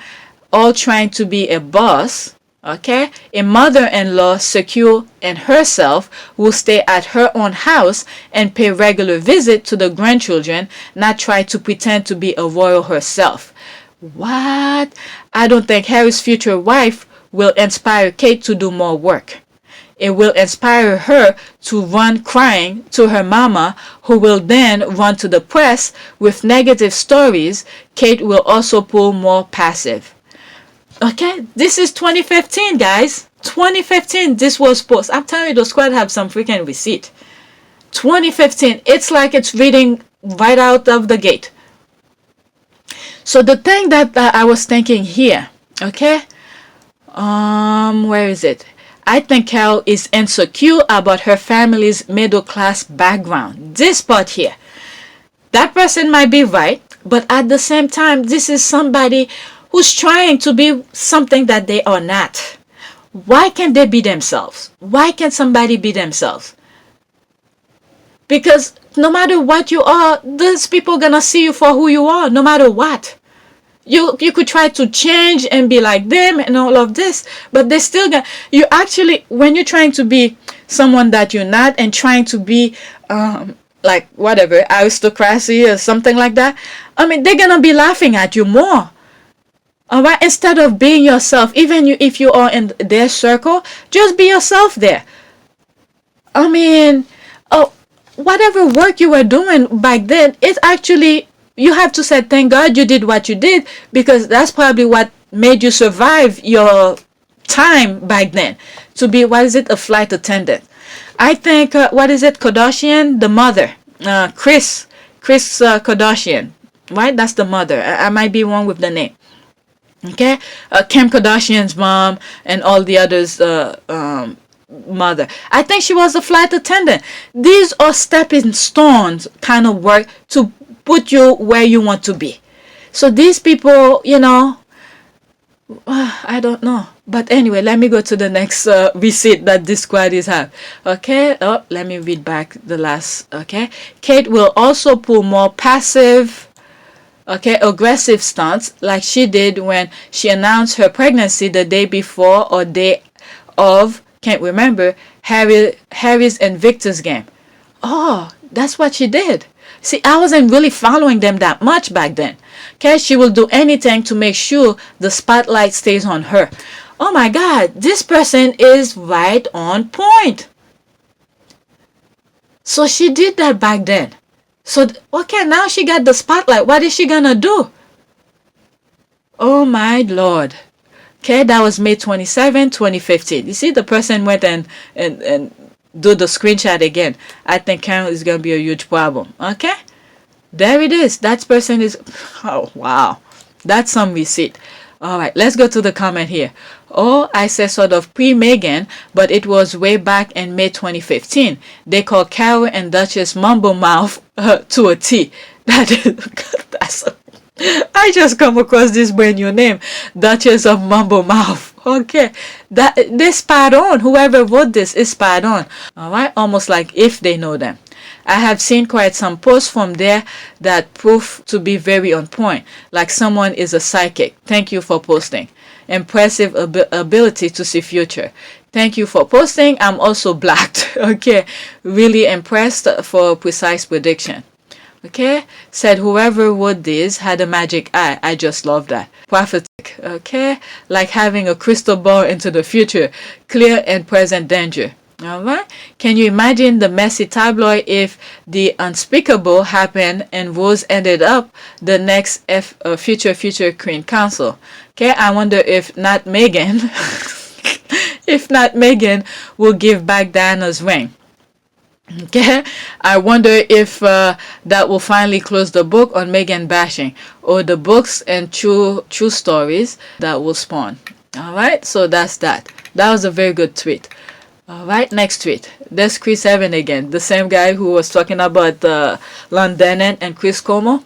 all trying to be a boss, okay? A mother-in-law secure in herself will stay at her own house and pay regular visit to the grandchildren, not try to pretend to be a royal herself. What? I don't think Harry's future wife will inspire Kate to do more work. It will inspire her to run crying to her mama, who will then run to the press with negative stories. Kate will also pull more passive. Okay, this is 2015, guys. 2015, this was post. I'm telling you, the squad have some freaking receipt. 2015, it's like it's reading right out of the gate. So the thing that I was thinking here, okay, where is it? I think Carol is insecure about her family's middle class background. This part here. That person might be right, but at the same time, this is somebody who's trying to be something that they are not. Why can't they be themselves? Why can't somebody be themselves? Because no matter what you are, those people are gonna see you for who you are, no matter what. You could try to change and be like them and all of this, but they still gonna, you actually, when you're trying to be someone that you're not and trying to be like whatever, aristocracy or something like that, I mean, they're gonna be laughing at you more. All right, instead of being yourself, even if you are in their circle, just be yourself there. I mean, whatever work you were doing back then, it's actually, you have to say thank God you did what you did, because that's probably what made you survive your time back then. To be, what is it, a flight attendant. I think, what is it, Kardashian, the mother, Kris Kardashian. right? That's the mother. I might be wrong with the name. Okay, Kim Kardashian's mom and all the others' mother. I think she was a flight attendant. These are stepping stones kind of work to put you where you want to be. So these people, you know, I don't know. But anyway, let me go to the next receipt that these squaddies have. Okay, oh, let me read back the last. Okay, Kate will also pull more passive, okay, aggressive stunts like she did when she announced her pregnancy the day before or day of, can't remember, Harry's and Victor's game. Oh, that's what she did. See, I wasn't really following them that much back then. Okay, she will do anything to make sure the spotlight stays on her. Oh my God, this person is right on point. So she did that back then. So, okay, now she got the spotlight. What is she gonna do? Oh my Lord. Okay, that was May 27, 2015. You see, the person went and do the screenshot again. I think Karen is gonna be a huge problem. Okay? There it is. That person is, oh wow. That's some receipt. Alright, let's go to the comment here. Oh, I said sort of pre-Megan, but it was way back in May 2015. They call Carol and Duchess Mumble Mouth to a T. That is, that's I just come across this brand new name, Duchess of Mumble Mouth. Okay, that they spot on. Whoever wrote this is spot on. Alright, almost like if they know them. I have seen quite some posts from there that prove to be very on point, like someone is a psychic. Thank you for posting. Impressive ability to see future. Thank you for posting. I'm also blacked. Okay, really impressed for a precise prediction. Okay, said whoever wrote this had a magic eye. I just love that. Prophetic. Okay, like having a crystal ball into the future, clear and present danger. Alright, can you imagine the messy tabloid if the unspeakable happened and Rose ended up the next future Queen Council? Okay, I wonder if not Megan, if not Megan will give back Diana's ring. Okay, I wonder if that will finally close the book on Megan bashing, or the books and true stories that will spawn. Alright, so that's that. That was a very good tweet. Alright, next tweet. There's Chris Evan again, the same guy who was talking about London and Chris Como.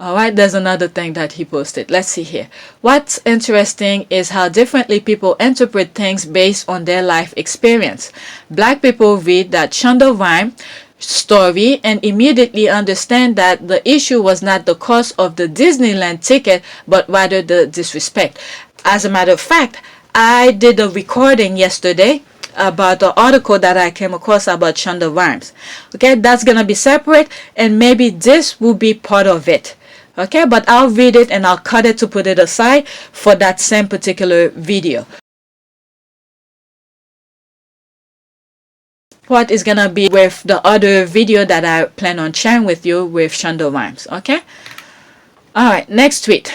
Alright, there's another thing that he posted. Let's see here. What's interesting is how differently people interpret things based on their life experience. Black people read that Shonda Rhimes story and immediately understand that the issue was not the cost of the Disneyland ticket, but rather the disrespect. As a matter of fact, I did a recording yesterday about the article that I came across about Shonda Rhimes. Okay, that's gonna be separate, and maybe this will be part of it. Okay, but I'll read it and I'll cut it to put it aside for that same particular video. What is gonna be with the other video that I plan on sharing with you with Shonda Rhimes. Okay, alright, next tweet.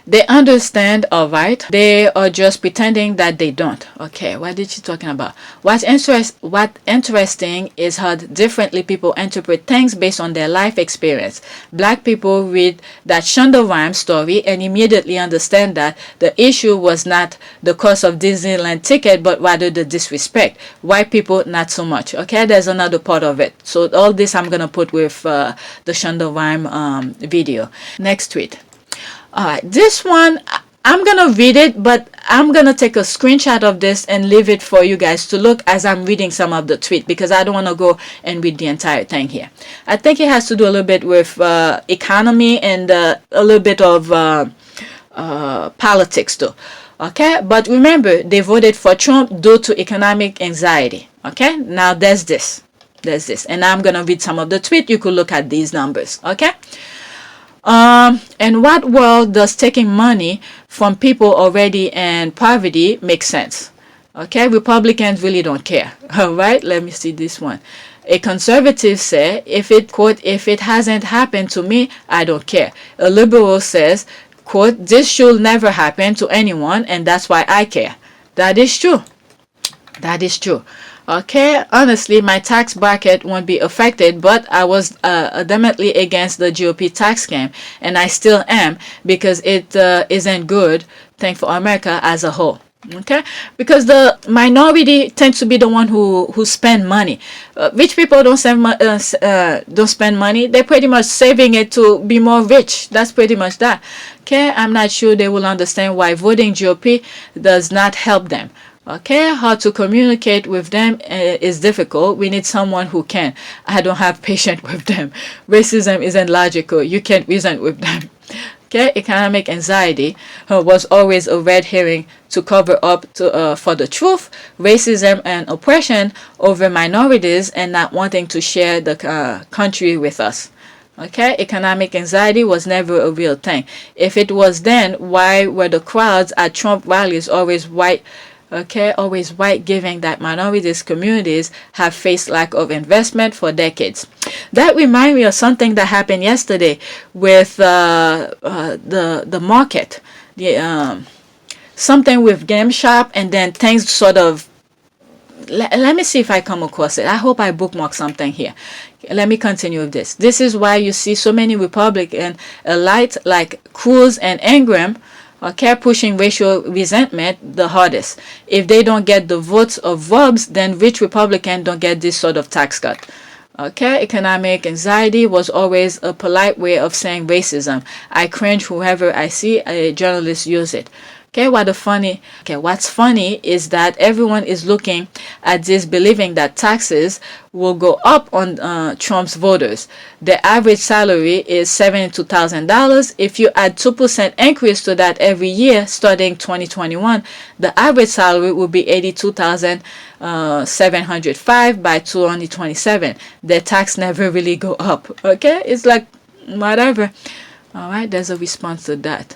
They understand, alright. They are just pretending that they don't. Okay, what did she talking about? What interesting is how differently people interpret things based on their life experience. Black people read that Shonda Rhimes story and immediately understand that the issue was not the cost of Disneyland ticket, but rather the disrespect. White people, not so much. Okay, there's another part of it. So all this I'm gonna put with the Shonda Rhimes video. Next tweet. Alright, this one, I'm gonna read it, but I'm gonna take a screenshot of this and leave it for you guys to look as I'm reading some of the tweet, because I don't want to go and read the entire thing here. I think it has to do a little bit with economy and a little bit of politics too. Okay, but remember, they voted for Trump due to economic anxiety. Okay, now there's this, and I'm gonna read some of the tweet. You could look at these numbers. Okay. In what world does taking money from people already in poverty make sense? Okay, Republicans really don't care. All right, let me see this one. A conservative says, if it hasn't happened to me, I don't care. A liberal says, quote, this should never happen to anyone, and that's why I care. That is true. That is true. Okay, honestly, my tax bracket won't be affected, but I was adamantly against the GOP tax scam, and I still am, because it isn't good thing for America as a whole. Okay, because the minority tends to be the one who spend money. Rich people don't spend money. They're pretty much saving it to be more rich. That's pretty much that. Okay, I'm not sure they will understand why voting GOP does not help them. Okay, how to communicate with them is difficult. We need someone who can. I don't have patience with them. Racism isn't logical. You can't reason with them. Okay, economic anxiety was always a red herring to cover up for the truth, racism and oppression over minorities, and not wanting to share the country with us. Okay, economic anxiety was never a real thing. If it was, then why were the crowds at Trump rallies always white? Okay, always white, given that minorities communities have faced lack of investment for decades. That reminds me of something that happened yesterday with the market, something with Game Shop, and then things sort of. Let me see if I come across it. I hope I bookmark something here. Let me continue with this. This is why you see so many Republican elites like Cruz and Ingram, okay, pushing racial resentment the hardest. If they don't get the votes of rubs, then rich Republicans don't get this sort of tax cut. Okay, economic anxiety was always a polite way of saying racism. I cringe whoever I see a journalist use it. Okay, what's funny is that everyone is looking at this believing that taxes will go up on Trump's voters. The average salary is $72,000. If you add 2% increase to that every year starting 2021, the average salary will be $82,705 by 2027. The tax never really go up. Okay, it's like whatever. All right, there's a response to that.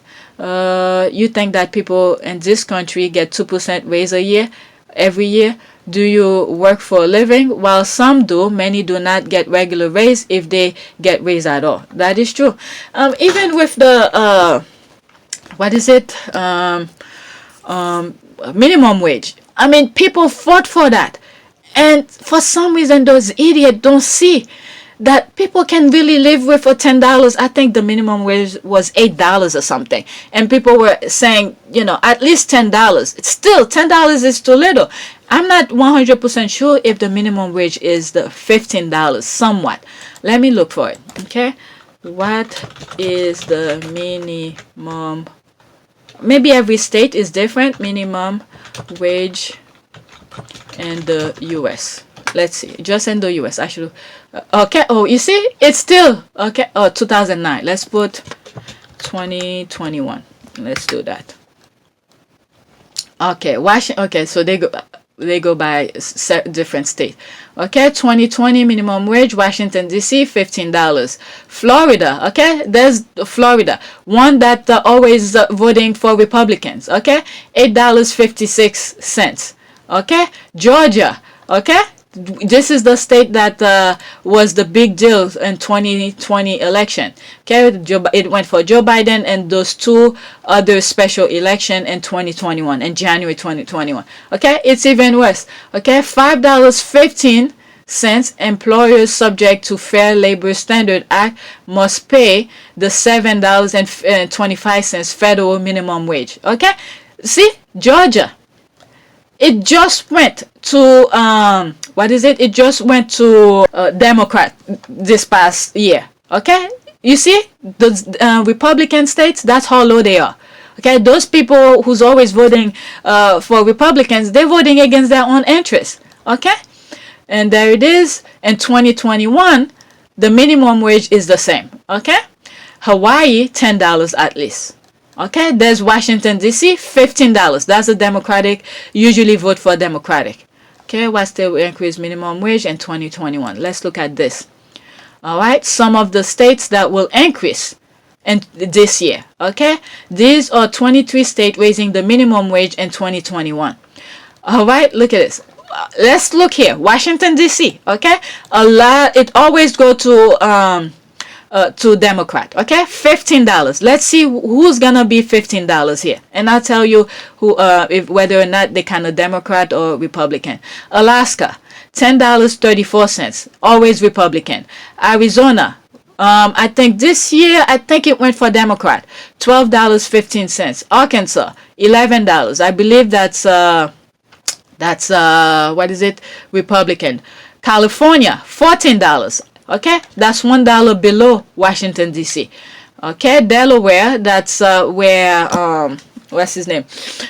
You think that people in this country get 2% raise a year, every year? Do you work for a living? While some do, many do not get regular raise if they get raise at all. That is true. Even with the minimum wage. I mean, people fought for that, and for some reason, those idiots don't see that people can really live with for $10. I think the minimum wage was $8 or something. And people were saying, at least $10. It's still $10 is too little. I'm not 100% sure if the minimum wage is the $15 somewhat. Let me look for it. Okay. What is the minimum? Maybe every state is different. Minimum wage in the US. Let's see, just in the US. I should. Okay. Oh, you see, it's still okay. Oh, 2009. Let's put 2021. Let's do that. Okay, Washington. Okay, so they go by different state. Okay, 2020 minimum wage. Washington D.C. $15. Florida. Okay, there's Florida, one that always voting for Republicans. Okay, $8.56. Okay, Georgia. Okay. This is the state that was the big deal in 2020 election. Okay, it went for Joe Biden and those two other special election in 2021, in January 2021. Okay, it's even worse. Okay, $5.15. Employers subject to Fair Labor Standard Act must pay the $7.25 federal minimum wage. Okay, see, Georgia. It just went to It just went to Democrat this past year. Okay, you see the Republican states. That's how low they are. Okay, those people who's always voting for Republicans, they're voting against their own interests. Okay, and there it is. In 2021, the minimum wage is the same. Okay, Hawaii $10 at least. Okay, there's Washington, D.C., $15. That's a Democratic, usually vote for Democratic. Okay, what state will increase minimum wage in 2021? Let's look at this. All right, some of the states that will increase in this year. Okay, these are 23 states raising the minimum wage in 2021. All right, look at this. Let's look here. Washington, D.C., okay? It always go to to Democrat. Okay, $15. Let's see who's gonna be $15 here, and I'll tell you who, if whether or not they kind of Democrat or Republican. Alaska, $10.34, always Republican. Arizona, I think this year, I think it went for Democrat, $12.15. Arkansas, $11. I believe that's what is it? Republican. California, $14. Okay, that's $1 below Washington D.C. Okay, Delaware, that's where what's his name?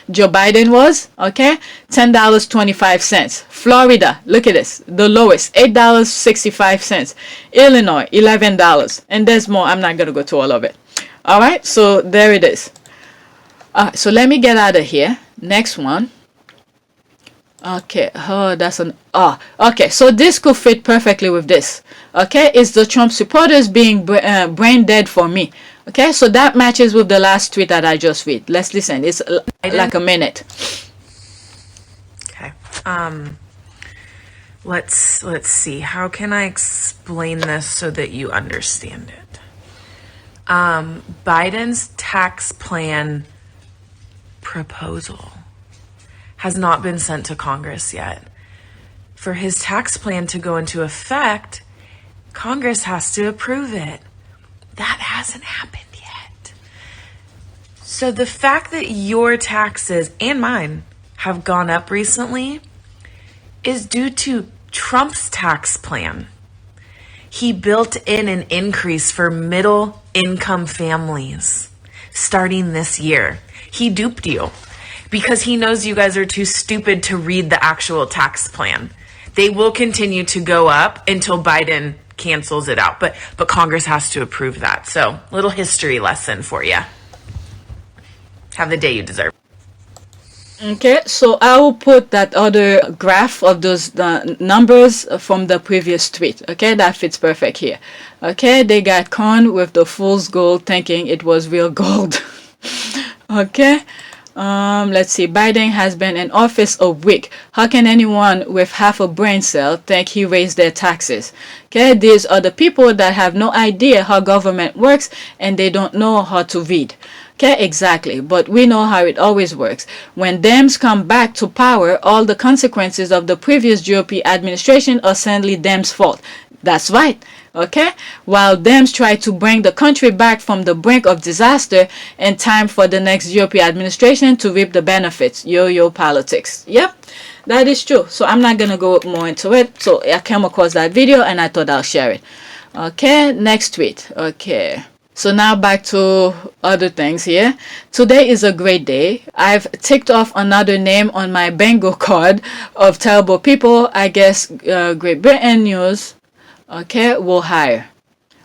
Joe Biden was. Okay, $10.25. Florida, look at this, the lowest, $8.65. Illinois, $11, and there's more. I'm not gonna go to all of it. All right, so there it is. So let me get out of here. Next one. Okay, oh, that's an okay, so this could fit perfectly with this. Okay, it's the Trump supporters being brain dead for me. Okay, so that matches with the last tweet that I just read. Let's listen. It's like a minute. Okay. Let's see. How can I explain this so that you understand it? Biden's tax plan proposal has not been sent to Congress yet. For his tax plan to go into effect, Congress has to approve it. That hasn't happened yet. So the fact that your taxes and mine have gone up recently is due to Trump's tax plan. He built in an increase for middle income families starting this year. He duped you because he knows you guys are too stupid to read the actual tax plan. They will continue to go up until Biden cancels it out, but Congress has to approve that. So, little history lesson for you. Have the day you deserve. Okay, so I will put that other graph of those numbers from the previous tweet. Okay, that fits perfect here. Okay, they got conned with the fool's gold thinking it was real gold. Okay, let's see. Biden has been in office a week. How can anyone with half a brain cell think he raised their taxes? Okay, these are the people that have no idea how government works and they don't know how to read. Okay, exactly. But we know how it always works. When Dems come back to power, all the consequences of the previous GOP administration are suddenly Dems' fault. That's right. Okay? While Dems try to bring the country back from the brink of disaster in time for the next GOP administration to reap the benefits. Yo-yo politics. Yep, that is true. So I'm not going to go more into it. So I came across that video and I thought I'll share it. Okay, next tweet. Okay. So now back to other things here. Today is a great day. I've ticked off another name on my bingo card of terrible people. I guess Great Britain news. Okay, will hire.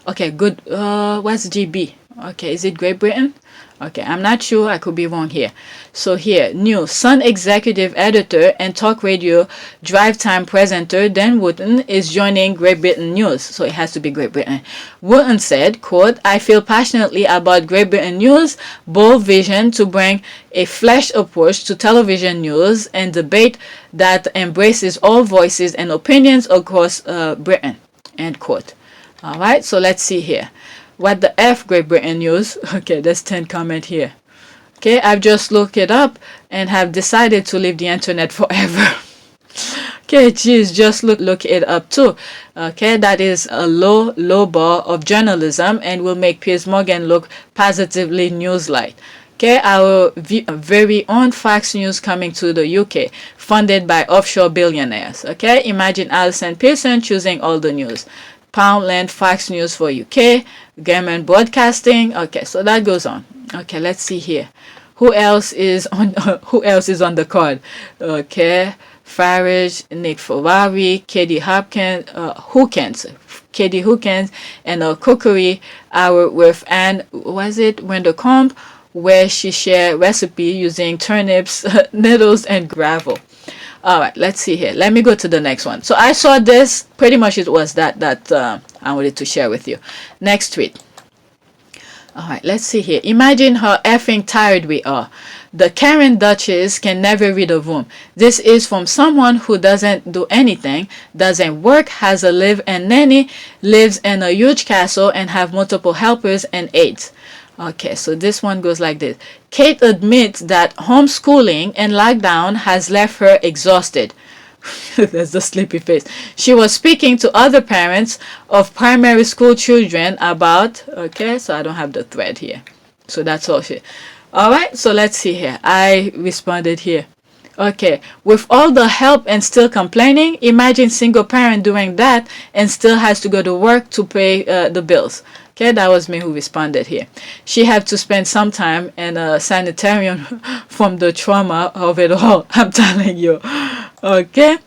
Okay, good. What's GB? Okay, is it Great Britain? Okay, I'm not sure. I could be wrong here. So here, news. Sun executive editor and talk radio drive time presenter Dan Wootton is joining Great Britain news. So it has to be Great Britain. Wootton said, quote, I feel passionately about Great Britain news, bold vision to bring a fresh approach to television news and debate that embraces all voices and opinions across Britain, end quote. All right, so let's see here. What the F, Great Britain news? Okay, there's 10 comment here. Okay, I've just looked it up and have decided to leave the internet forever. Okay, geez, just look it up too. Okay, that is a low bar of journalism and will make Piers Morgan look positively news-like. Okay, our very own Fox News coming to the UK, funded by offshore billionaires. Okay, imagine Alison Pearson choosing all the news. Poundland Fox News for UK, Gammon Broadcasting. Okay, so that goes on. Okay, let's see here. Who else is on the card? Okay, Farage, Nick Ferrari, Katie Hopkins, Katie Hookins, and a cookery hour with Anne, was it Wendercombe, where she shared recipe using turnips, needles, and gravel. All right, let's see here. Let me go to the next one. So I saw this. Pretty much it was that I wanted to share with you. Next tweet. All right, let's see here. Imagine how effing tired we are. The Karen Duchess can never read a room. This is from someone who doesn't do anything, doesn't work, has a live-in nanny, lives in a huge castle, and have multiple helpers and aides. Okay, so this one goes like this. Kate admits that homeschooling and lockdown has left her exhausted. There's the sleepy face. She was speaking to other parents of primary school children about, okay, so I don't have the thread here. So that's all she. All right, so let's see here. I responded here. Okay, with all the help and still complaining, imagine single parent doing that and still has to go to work to pay the bills. Okay, that was me who responded here. She had to spend some time in a sanitarium from the trauma of it all. I'm telling you. Okay,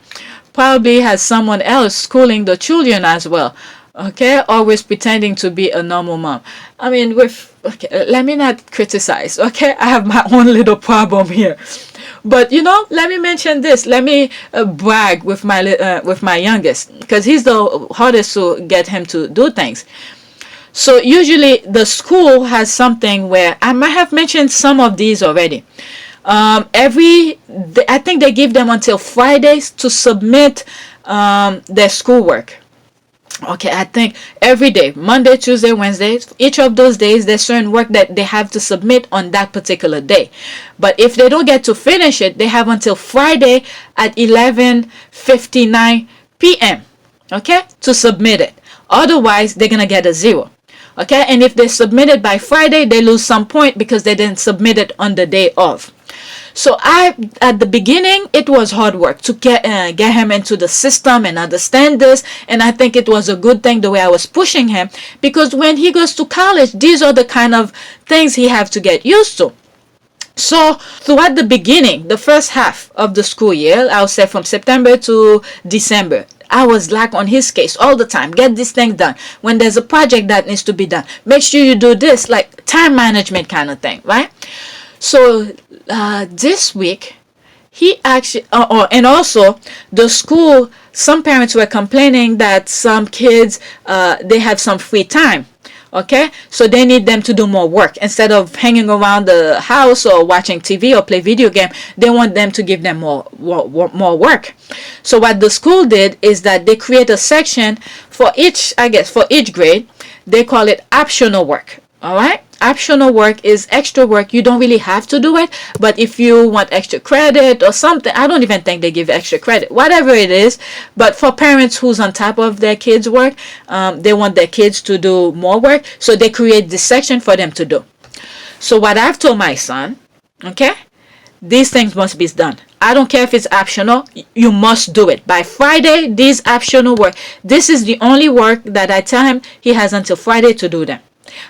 probably has someone else schooling the children as well. Okay, always pretending to be a normal mom. I mean, okay, let me not criticize. Okay, I have my own little problem here. But let me mention this. Let me brag with my youngest, because he's the hardest to get him to do things. So usually the school has something where I might have mentioned some of these already. I think they give them until Fridays to submit their schoolwork. Okay, I think every day, Monday, Tuesday, Wednesday, each of those days, there's certain work that they have to submit on that particular day. But if they don't get to finish it, they have until Friday at 11:59 p.m. Okay, to submit it. Otherwise, they're gonna get a 0. Okay, and if they submit it by Friday, they lose some point because they didn't submit it on the day of. So at the beginning, it was hard work to get him into the system and understand this. And I think it was a good thing the way I was pushing him, because when he goes to college, these are the kind of things he have to get used to. So throughout the beginning, the first half of the school year, I'll say from September to December, I was like on his case all the time. Get this thing done. When there's a project that needs to be done, make sure you do this, like time management kind of thing, right? So this week, he actually, and also the school, some parents were complaining that some kids, they have some free time. Okay, so they need them to do more work instead of hanging around the house or watching TV or play video game. They want them to give them more work. So what the school did is that they create a section for each grade. They call it optional work. All right, optional work is extra work. You don't really have to do it, but if you want extra credit or something, I don't even think they give extra credit, whatever it is. But for parents who's on top of their kids' work, they want their kids to do more work, so they create this section for them to do. So what I've told my son, okay, these things must be done. I don't care if it's optional, you must do it by Friday. These optional work, this is the only work that I tell him he has until Friday to do them.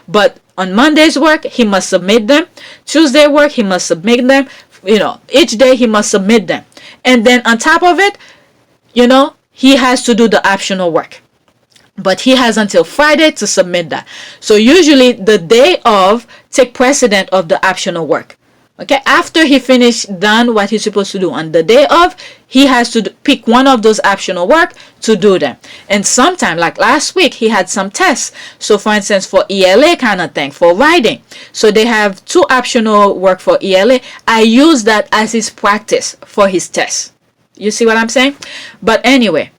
But on Monday's work, he must submit them. Tuesday work, he must submit them. Each day he must submit them. And then on top of it, he has to do the optional work. But he has until Friday to submit that. So usually the day of take precedent of the optional work. Okay, after he done what he's supposed to do on the day of, he has to pick one of those optional work to do them. And sometime, like last week, he had some tests. So for instance, for ELA kind of thing, for writing. So they have 2 optional work for ELA. I use that as his practice for his tests. You see what I'm saying? But anyway,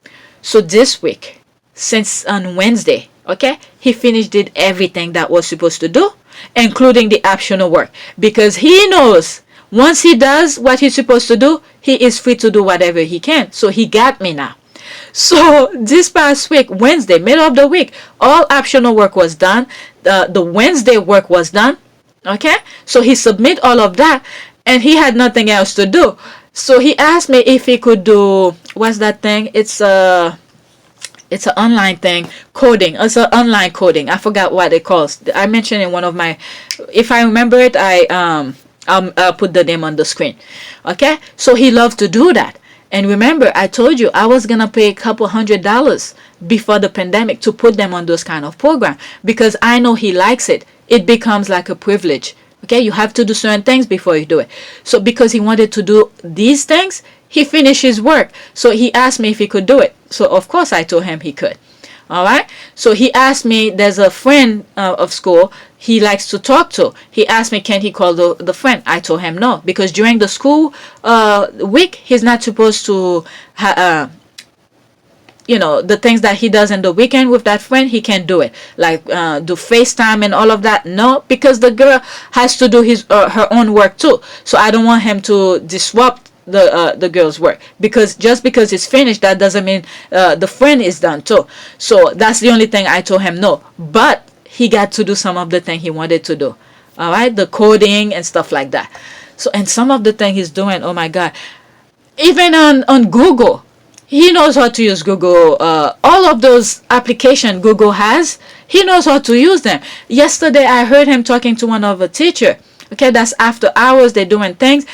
so this week, since on Wednesday, okay, he did everything that was supposed to do, including the optional work, because he knows once he does what he's supposed to do, he is free to do whatever he can. So he got me now. So this past week, Wednesday, middle of the week, all optional work was done. The Wednesday work was done. Okay, so he submit all of that, and he had nothing else to do. So he asked me if he could do, what's that thing? It's an online thing, coding. It's an online coding. I forgot what it calls. I mentioned in one of my, if I remember it, I'll put the name on the screen. Okay, so he loved to do that. And remember, I told you I was gonna pay a couple $100 before the pandemic to put them on those kind of program, because I know he likes it. It becomes like a privilege. Okay, you have to do certain things before you do it. So because he wanted to do these things, he finished his work. So he asked me if he could do it. So of course I told him he could. All right. So he asked me, there's a friend of school he likes to talk to. He asked me, can he call the friend? I told him no, because during the school week, he's not supposed to, the things that he does in the weekend with that friend, he can't do it. Like do FaceTime and all of that. No, because the girl has to do her own work too. So I don't want him to disrupt the girl's work, because just because it's finished, that doesn't mean the friend is done too. So that's the only thing I told him no. But he got to do some of the thing he wanted to do. All right, the coding and stuff like that. So, and some of the thing he's doing, oh my God, even on Google, he knows how to use Google. All of those applications Google has, he knows how to use them. Yesterday I heard him talking to one of a teacher. Okay, that's after hours, they're doing things.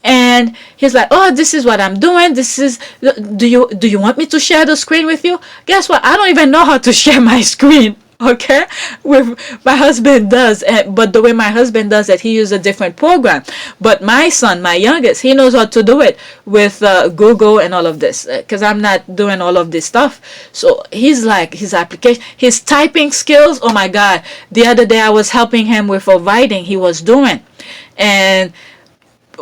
And he's like, oh, this is what I'm doing. This is, do you want me to share the screen with you? Guess what? I don't even know how to share my screen. Okay, with my husband does, but the way my husband does it, he uses a different program. But my son, my youngest, he knows how to do it with Google and all of this, because I'm not doing all of this stuff. So he's like, his application, his typing skills, oh my God. The other day I was helping him with a writing he was doing, and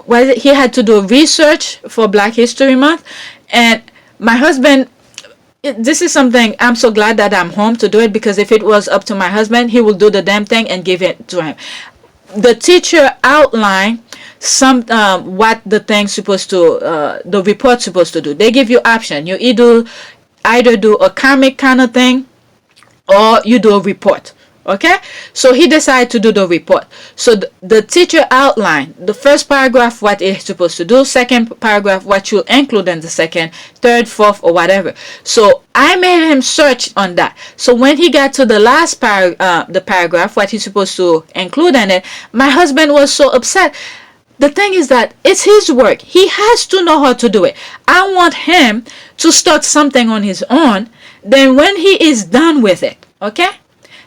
he had to do research for Black History Month. And my husband, this is something I'm so glad that I'm home to do it, because if it was up to my husband, he will do the damn thing and give it to him. The teacher outlined some what the thing's supposed to, the report's supposed to do. They give you option. You either do a comic kind of thing, or you do a report. Okay, so he decided to do the report. So the teacher outlined the first paragraph what it's supposed to do, second paragraph what you'll include in the second, third, fourth, or whatever. So I made him search on that. So when he got to the last the paragraph what he's supposed to include in it, my husband was so upset. The thing is that it's his work. He has to know how to do it. I want him to start something on his own. Then when he is done with it, okay,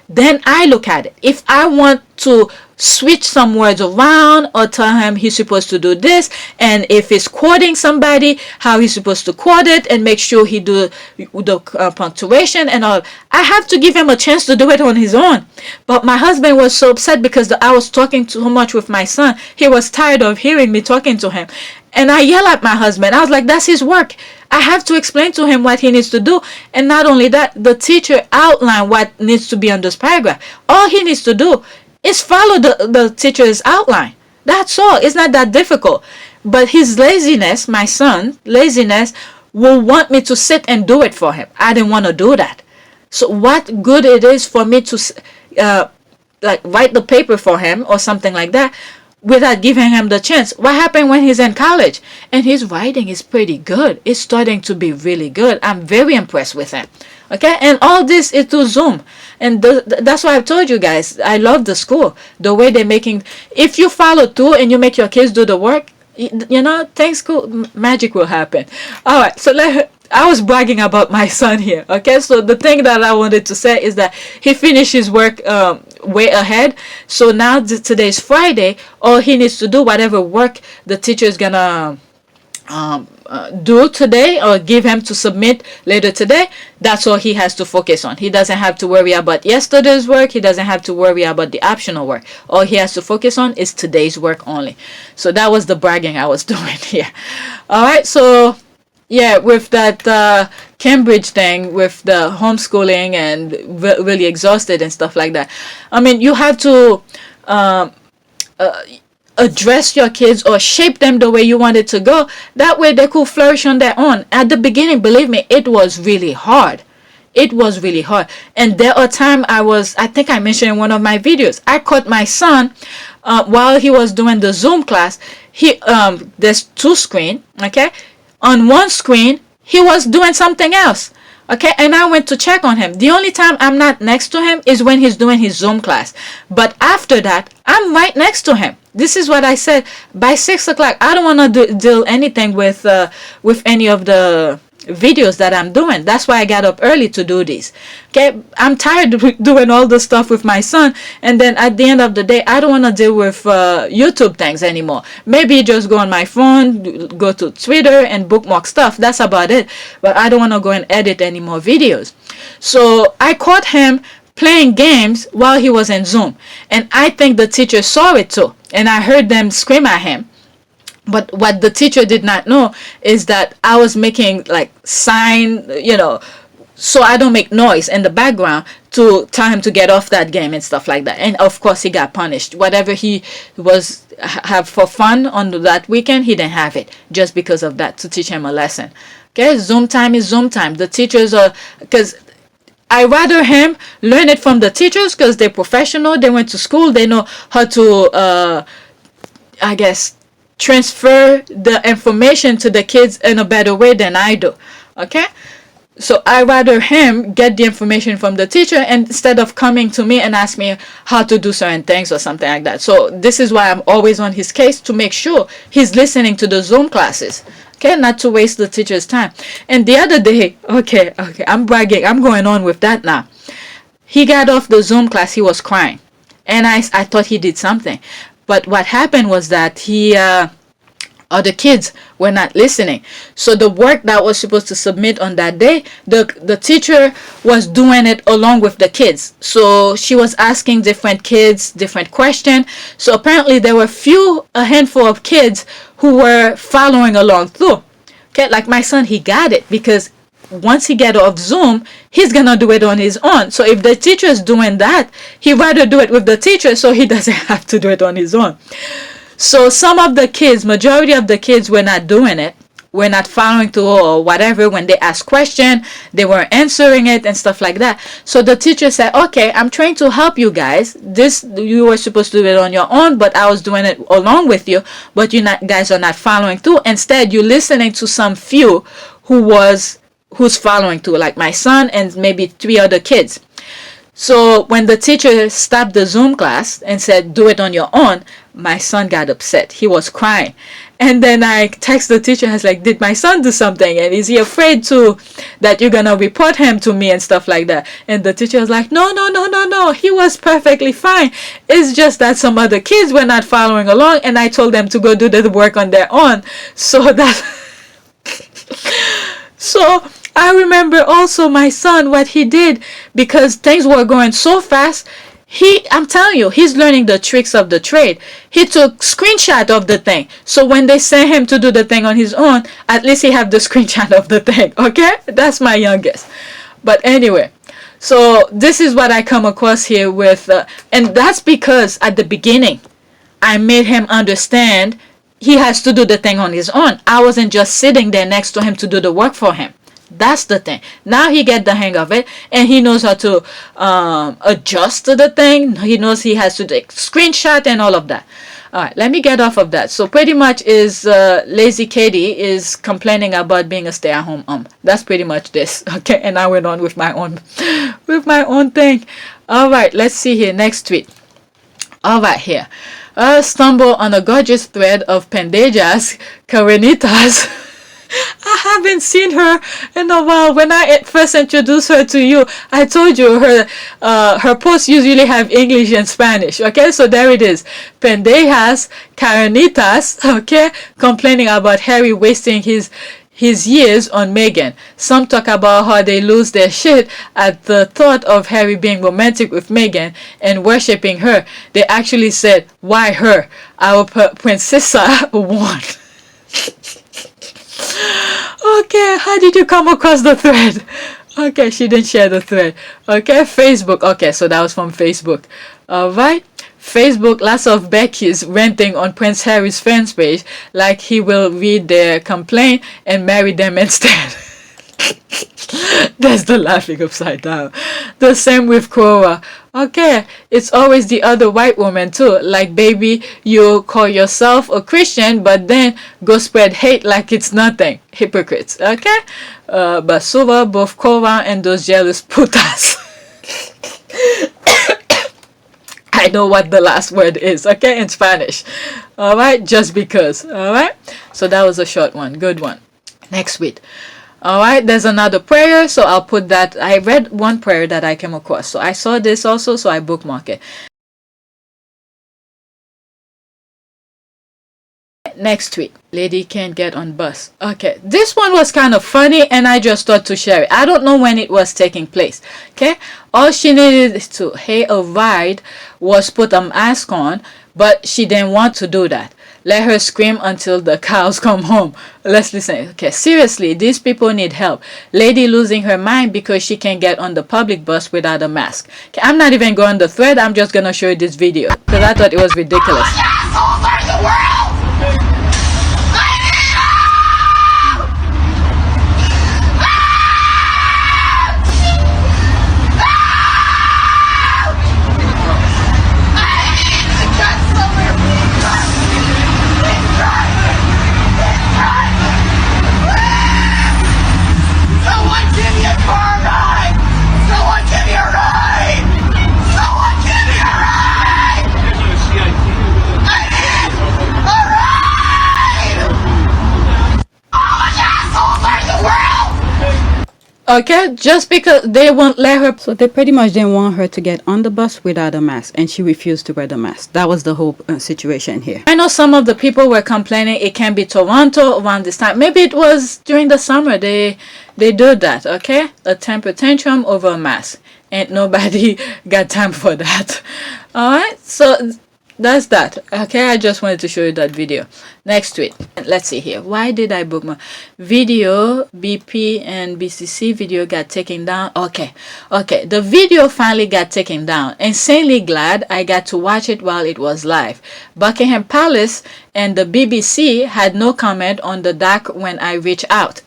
then I look at it. If I want to switch some words around or tell him he's supposed to do this, and if he's quoting somebody, how he's supposed to quote it, and make sure he do the punctuation and all, I have to give him a chance to do it on his own. But my husband was so upset because I was talking too much with my son. He was tired of hearing me talking to him. And I yell at my husband. I was like, that's his work. I have to explain to him what he needs to do. And not only that, the teacher outlined what needs to be on this paragraph. All he needs to do is follow the teacher's outline. That's all. It's not that difficult. But his laziness, my son's laziness, will want me to sit and do it for him. I didn't want to do that. So what good it is for me to like write the paper for him or something like that, without giving him the chance. What happened when he's in college? And his writing is pretty good. It's starting to be really good. I'm very impressed with him. Okay, and all this is through Zoom. And that's why I've told you guys, I love the school. The way they're making, if you follow through and you make your kids do the work, things cool, magic will happen. All right, so I was bragging about my son here. Okay, so the thing that I wanted to say is that he finished his work way ahead. So now today's Friday. All he needs to do, whatever work the teacher is gonna do today or give him to submit later today, that's all he has to focus on. He doesn't have to worry about yesterday's work. He doesn't have to worry about the optional work. All he has to focus on is today's work only. So that was the bragging I was doing here. All right, so yeah, with that Cambridge thing, with the homeschooling and really exhausted and stuff like that. I mean, you have to address your kids or shape them the way you want it to go. That way they could flourish on their own. At the beginning, believe me, it was really hard. It was really hard. And there are times I think I mentioned in one of my videos, I caught my son while he was doing the Zoom class. There's two screens, okay? On one screen, he was doing something else. Okay, and I went to check on him. The only time I'm not next to him is when he's doing his Zoom class. But after that, I'm right next to him. This is what I said. By 6 o'clock, I don't want to deal anything with any of the videos that I'm doing. That's why I got up early to do this. Okay, I'm tired of doing all the stuff with my son, and then at the end of the day, I don't want to deal with YouTube things anymore. Maybe just go on my phone, go to Twitter and bookmark stuff. That's about it. But I don't want to go and edit any more videos. So I caught him playing games while he was in Zoom, and I think the teacher saw it too, and I heard them scream at him. But what the teacher did not know is that I was making like sign, so I don't make noise in the background to tell him to get off that game and stuff like that. And of course he got punished. Whatever he was have for fun on that weekend, he didn't have it just because of that, to teach him a lesson. Okay, Zoom time is Zoom time. The teachers are, because I rather him learn it from the teachers because they're professional. They went to school. They know how to, transfer the information to the kids in a better way than I do. Okay? So I rather him get the information from the teacher instead of coming to me and ask me how to do certain things or something like that. So this is why I'm always on his case, to make sure he's listening to the Zoom classes. Okay, not to waste the teacher's time. And the other day, okay, I'm bragging. I'm going on with that now. He got off the Zoom class. He was crying. And I thought he did something. But what happened was that the kids were not listening. So the work that was supposed to submit on that day, the teacher was doing it along with the kids. So she was asking different kids different questions. So apparently there were a handful of kids who were following along through. Okay, like my son, he got it because once he get off Zoom, he's gonna do it on his own. So if the teacher is doing that, he'd rather do it with the teacher so he doesn't have to do it on his own. So some of the kids, majority of the kids were not doing it, were not following through or whatever. When they asked question, they weren't answering it and stuff like that. So the teacher said, okay, I'm trying to help you guys. You were supposed to do it on your own, but I was doing it along with you, but guys are not following through. Instead, you're listening to some few who's following through, like my son and maybe 3 other kids. So when the teacher stopped the Zoom class and said, do it on your own, my son got upset. He was crying. And then I text the teacher. I was like, did my son do something? And is he afraid that you're going to report him to me and stuff like that? And the teacher was like, no. He was perfectly fine. It's just that some other kids were not following along. And I told them to go do the work on their own. So I remember also my son, what he did, because things were going so fast. I'm telling you, he's learning the tricks of the trade. He took screenshot of the thing. So when they sent him to do the thing on his own, at least he have the screenshot of the thing. Okay? That's my youngest. But anyway, so this is what I come across here with. And that's because at the beginning, I made him understand he has to do the thing on his own. I wasn't just sitting there next to him to do the work for him. That's the thing. Now he get the hang of it, and he knows how to adjust to the thing. He knows he has to take screenshot and all of that. All right, let me get off of that. So pretty much is Lazy Katie is complaining about being a stay-at-home mom. That's pretty much this. Okay, and I went on with my own thing. All right, let's see here. Next tweet. All right, here. Stumble on a gorgeous thread of Pendejas Carenitas. I haven't seen her in a while. When I first introduced her to you, I told you her posts usually have English and Spanish. Okay, so there it is. Pendejas, carnitas, okay, complaining about Harry wasting his years on Meghan. Some talk about how they lose their shit at the thought of Harry being romantic with Meghan and worshipping her. They actually said, why her? Our princessa won. Okay, how did you come across the thread? Okay, she didn't share the thread. Okay, Facebook. Okay, so that was from Facebook. Alright. Facebook, lots of Becky's ranting on Prince Harry's fans page like he will read their complaint and marry them instead. That's the laughing upside down. The same with Cora. Okay, it's always the other white woman too. Like, baby, you call yourself a Christian, but then go spread hate like it's nothing. Hypocrites. Okay? Basura, both Cora and those jealous putas. I know what the last word is, okay, in Spanish. Alright, just because. Alright? So that was a short one. Good one. Next week. All right, there's another prayer, so I'll put that. I read one prayer that I came across, so I saw this also, so I bookmark it. Next tweet, lady can't get on bus. Okay, this one was kind of funny and I just thought to share it. I don't know when it was taking place. Okay, all she needed to hail a ride was put a mask on, but she didn't want to do that. Let her scream until the cows come home. Let's listen. Okay, seriously, these people need help. Lady losing her mind because she can't get on the public bus without a mask. Okay, I'm not even going the thread. I'm just gonna show you this video because I thought it was ridiculous. Okay, just because they won't let her. So they pretty much didn't want her to get on the bus without a mask, and she refused to wear the mask. That was the whole situation here. I know some of the people were complaining it can be Toronto around this time. Maybe it was during the summer they do that, okay? A temper tantrum over a mask. Ain't nobody got time for that. Alright, so that's that. Okay, I just wanted to show you that video. Next tweet. Let's see here. Why did I bookmark? Video, BP and BCC video got taken down. Okay, the video finally got taken down. Insanely glad I got to watch it while it was live. Buckingham Palace and the BBC had no comment on the doc when I reached out.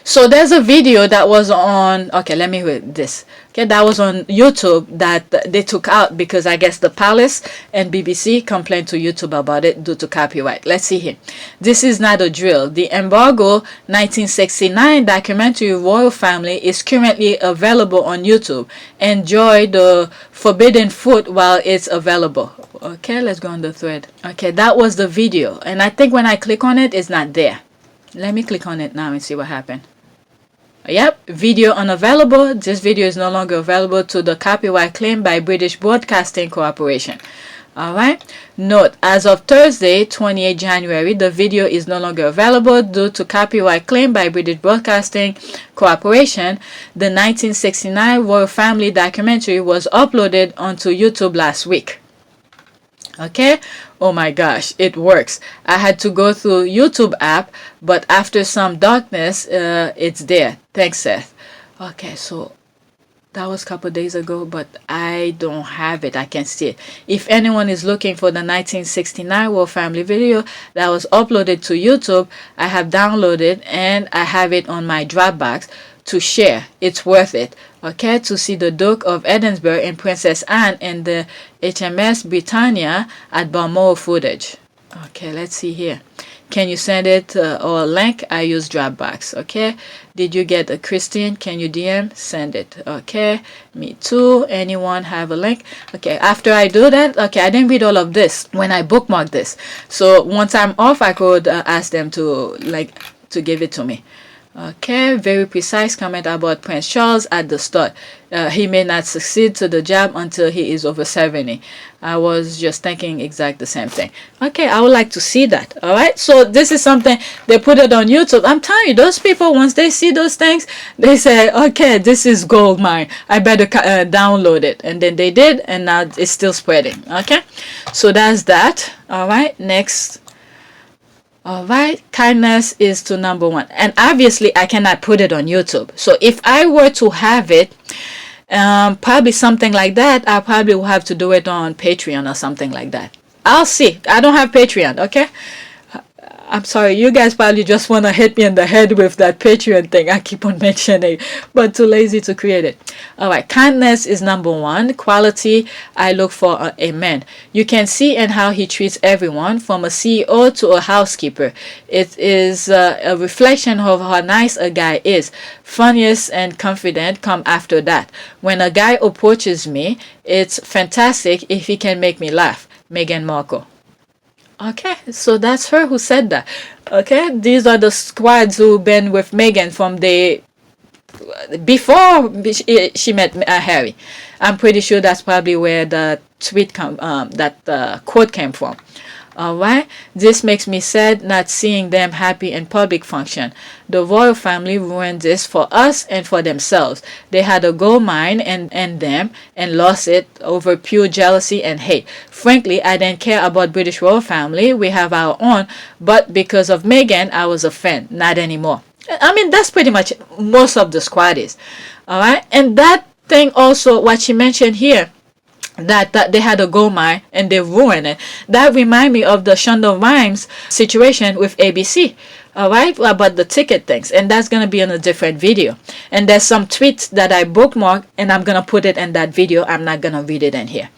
So there's a video that was on, okay, let me read this. Okay, that was on YouTube that they took out because I guess the Palace and BBC complained to YouTube about it due to copyright. Let's see here. This is not a drill. The Embargo 1969 documentary Royal Family is currently available on YouTube. Enjoy the forbidden fruit while it's available. Okay, let's go on the thread. Okay, that was the video. And I think when I click on it, it's not there. Let me click on it now and see what happened. Yep, video unavailable. This video is no longer available to the copyright claim by British Broadcasting Corporation. Alright, note, as of Thursday, 28 January, the video is no longer available due to copyright claim by British Broadcasting Corporation. The 1969 Royal Family documentary was uploaded onto YouTube last week. Okay, oh my gosh, it works. I had to go through YouTube app, but after some darkness, it's there. Thanks, Seth. Okay, so that was a couple days ago, but I don't have it. I can't see it. If anyone is looking for the 1969 Royal Family video that was uploaded to YouTube, I have downloaded and I have it on my Dropbox to share. It's worth it. Okay, to see the Duke of Edinburgh and Princess Anne and the HMS Britannia at Balmoral footage. Okay, let's see here. Can you send it or a link? I use Dropbox. Okay, did you get a Christine? Can you DM? Send it. Okay, me too. Anyone have a link? Okay, after I do that, okay, I didn't read all of this when I bookmarked this. So once I'm off, I could ask them to give it to me. Okay, very precise comment about Prince Charles at the start. He may not succeed to the job until he is over 70. I was just thinking exact the same thing. Okay, I would like to see that. All right, so this is something they put it on YouTube. I'm telling you, those people, once they see those things, they say, okay, this is gold mine. I better download it. And then they did, and now it's still spreading. Okay, so that's that. All right, next. All right, kindness is to number one, and obviously I cannot put it on YouTube. So if I were to have it, probably something like that, I probably will have to do it on Patreon or something like that. I'll see. I don't have Patreon. Okay, I'm sorry, you guys probably just want to hit me in the head with that Patreon thing I keep on mentioning, but too lazy to create it. All right, kindness is number one. Quality, I look for a man. You can see in how he treats everyone, from a CEO to a housekeeper. It is a reflection of how nice a guy is. Funniest and confident come after that. When a guy approaches me, it's fantastic if he can make me laugh. Meghan Markle. Okay, so that's her who said that. Okay, these are the squads who've been with Meghan from the before she met Harry. I'm pretty sure that's probably where the quote came from. Alright, this makes me sad not seeing them happy in public function. The royal family ruined this for us and for themselves. They had a gold mine and them and lost it over pure jealousy and hate. Frankly, I didn't care about British royal family. We have our own, but because of Meghan, I was a fan. Not anymore. I mean, that's pretty much most of the squaddies. Alright, and that thing also, what she mentioned here, that they had a gold mine and they ruined it. That remind me of the Shonda Rhimes situation with ABC. Alright, about the ticket things, and that's gonna be in a different video. And there's some tweets that I bookmarked, and I'm gonna put it in that video. I'm not gonna read it in here.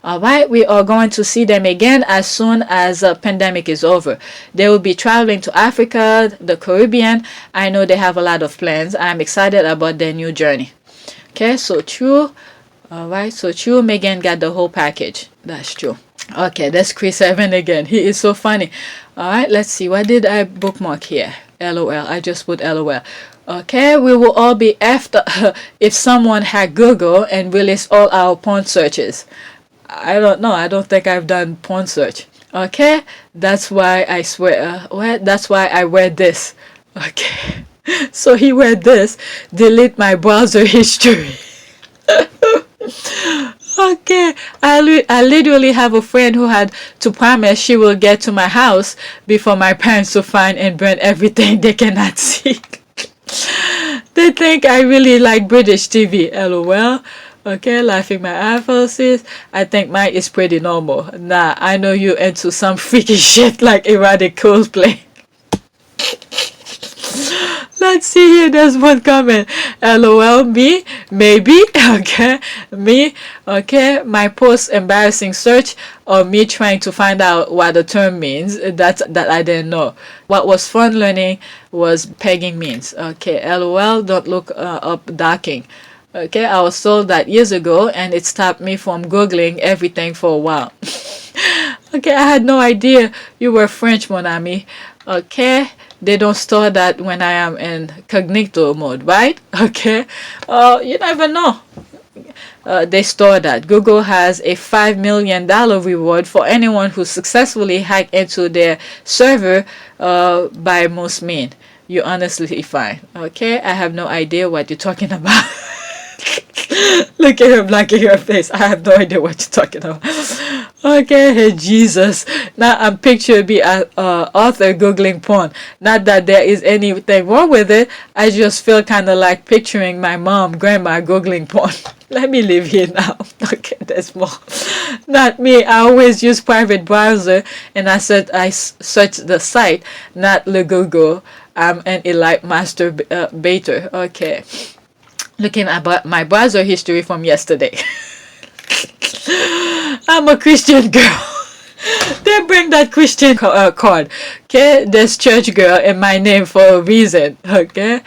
Alright, we are going to see them again as soon as the pandemic is over. They will be traveling to Africa, the Caribbean. I know they have a lot of plans. I'm excited about their new journey. Okay, so true. Alright, so true, Meghan got the whole package. That's true. Okay, that's Chris Evan again. He is so funny. Alright, let's see. What did I bookmark here? LOL. I just put LOL. Okay, we will all be after if someone hacked Google and released all our porn searches. I don't know. I don't think I've done porn search. Okay, that's why I swear. That's why I wear this. Okay, so he wear this. Delete my browser history. Okay, I literally have a friend who had to promise she will get to my house before my parents will find and burn everything they cannot see. They think I really like British TV. LOL. Okay, laughing my eyeballs. I think mine is pretty normal. Nah, I know you into some freaky shit like erotic cosplay. Let's see here, there's one comment. LOL, me, maybe, okay, me, okay, my post embarrassing search or me trying to find out what the term means, that I didn't know. What was fun learning was pegging means. Okay, LOL, don't look up docking. Okay, I was told that years ago and it stopped me from Googling everything for a while. Okay, I had no idea you were French, mon ami. Okay, they don't store that when I am in cognito mode, right? Okay, you never know. They store that. Google has a $5 million reward for anyone who successfully hacked into their server by most means. You're honestly fine. Okay, I have no idea what you're talking about. Look at her blocking her face. I have no idea what you're talking about. Okay, hey Jesus. Now I'm picturing me author googling porn. Not that there is anything wrong with it. I just feel kind of like picturing my mom, grandma googling porn. Let me live here now. Okay, there's more. Not me. I always use private browser and I search the site, not the Google. I'm an elite masturbator. Okay. Looking at my browser history from yesterday. I'm a Christian girl. They bring that Christian card. Okay, there's church girl in my name for a reason. Okay,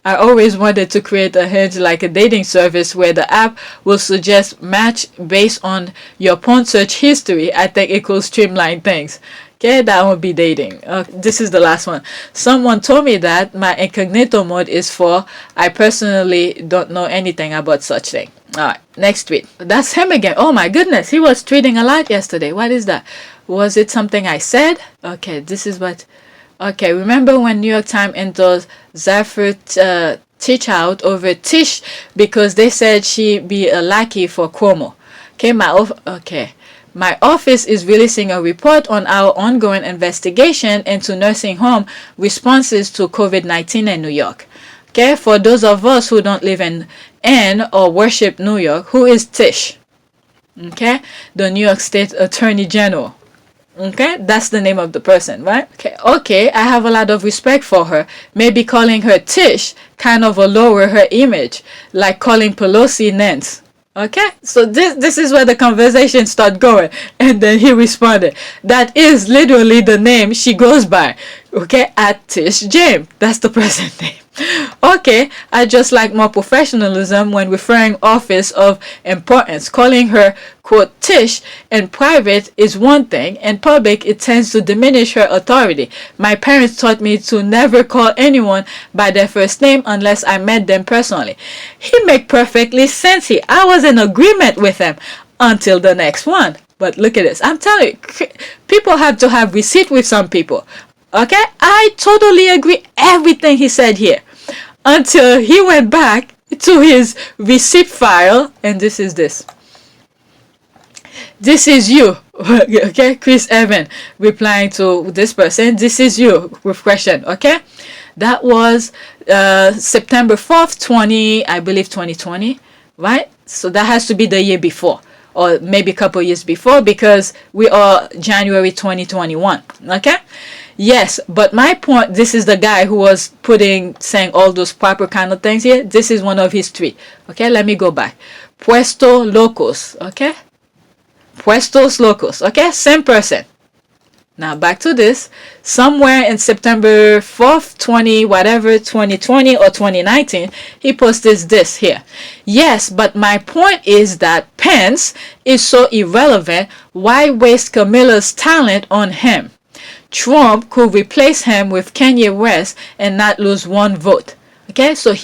I always wanted to create a Hinge like a dating service where the app will suggest match based on your porn search history. I think it could streamline things. Okay, that won't be dating. This is the last one. Someone told me that my incognito mode is for I personally don't know anything about such thing. Alright, next tweet. That's him again. Oh my goodness, he was tweeting a lot yesterday. What is that? Was it something I said? Okay, this is what... Okay, remember when New York Times endorsed Zafir Tish out over Tish because they said she be a lackey for Cuomo. Okay, my office is releasing a report on our ongoing investigation into nursing home responses to COVID-19 in New York. Okay, for those of us who don't live in or worship New York, who is Tish? Okay, the New York State Attorney General. Okay, that's the name of the person, right? Okay, I have a lot of respect for her. Maybe calling her Tish kind of will lower her image, like calling Pelosi Nance. Okay, so this is where the conversation started going, and then he responded, that is literally the name she goes by. Okay, at Tish James. That's the present name. Okay, I just like more professionalism when referring office of importance. Calling her, quote, Tish in private is one thing. In public, it tends to diminish her authority. My parents taught me to never call anyone by their first name unless I met them personally. He make perfectly sense here. I was in agreement with him until the next one. But look at this. I'm telling you, people have to have receipt with some people. Okay, I totally agree everything he said here until he went back to his receipt file, and this is this. This is you. Okay, Chris Evan replying to this person. This is you with question. Okay, that was September 4th, 2020, right? So that has to be the year before, or maybe a couple years before, because we are January 2021. Okay. Yes, but my point, this is the guy who was saying all those proper kind of things here. This is one of his tweets. Okay, let me go back. Puesto locos. Okay, Puestos locos. Okay, same person. Now back to this. Somewhere in September 4th, 2020 or 2019, he posted this here. Yes, but my point is that Pence is so irrelevant. Why waste Camilla's talent on him? Trump could replace him with Kanye West and not lose one vote. Okay, so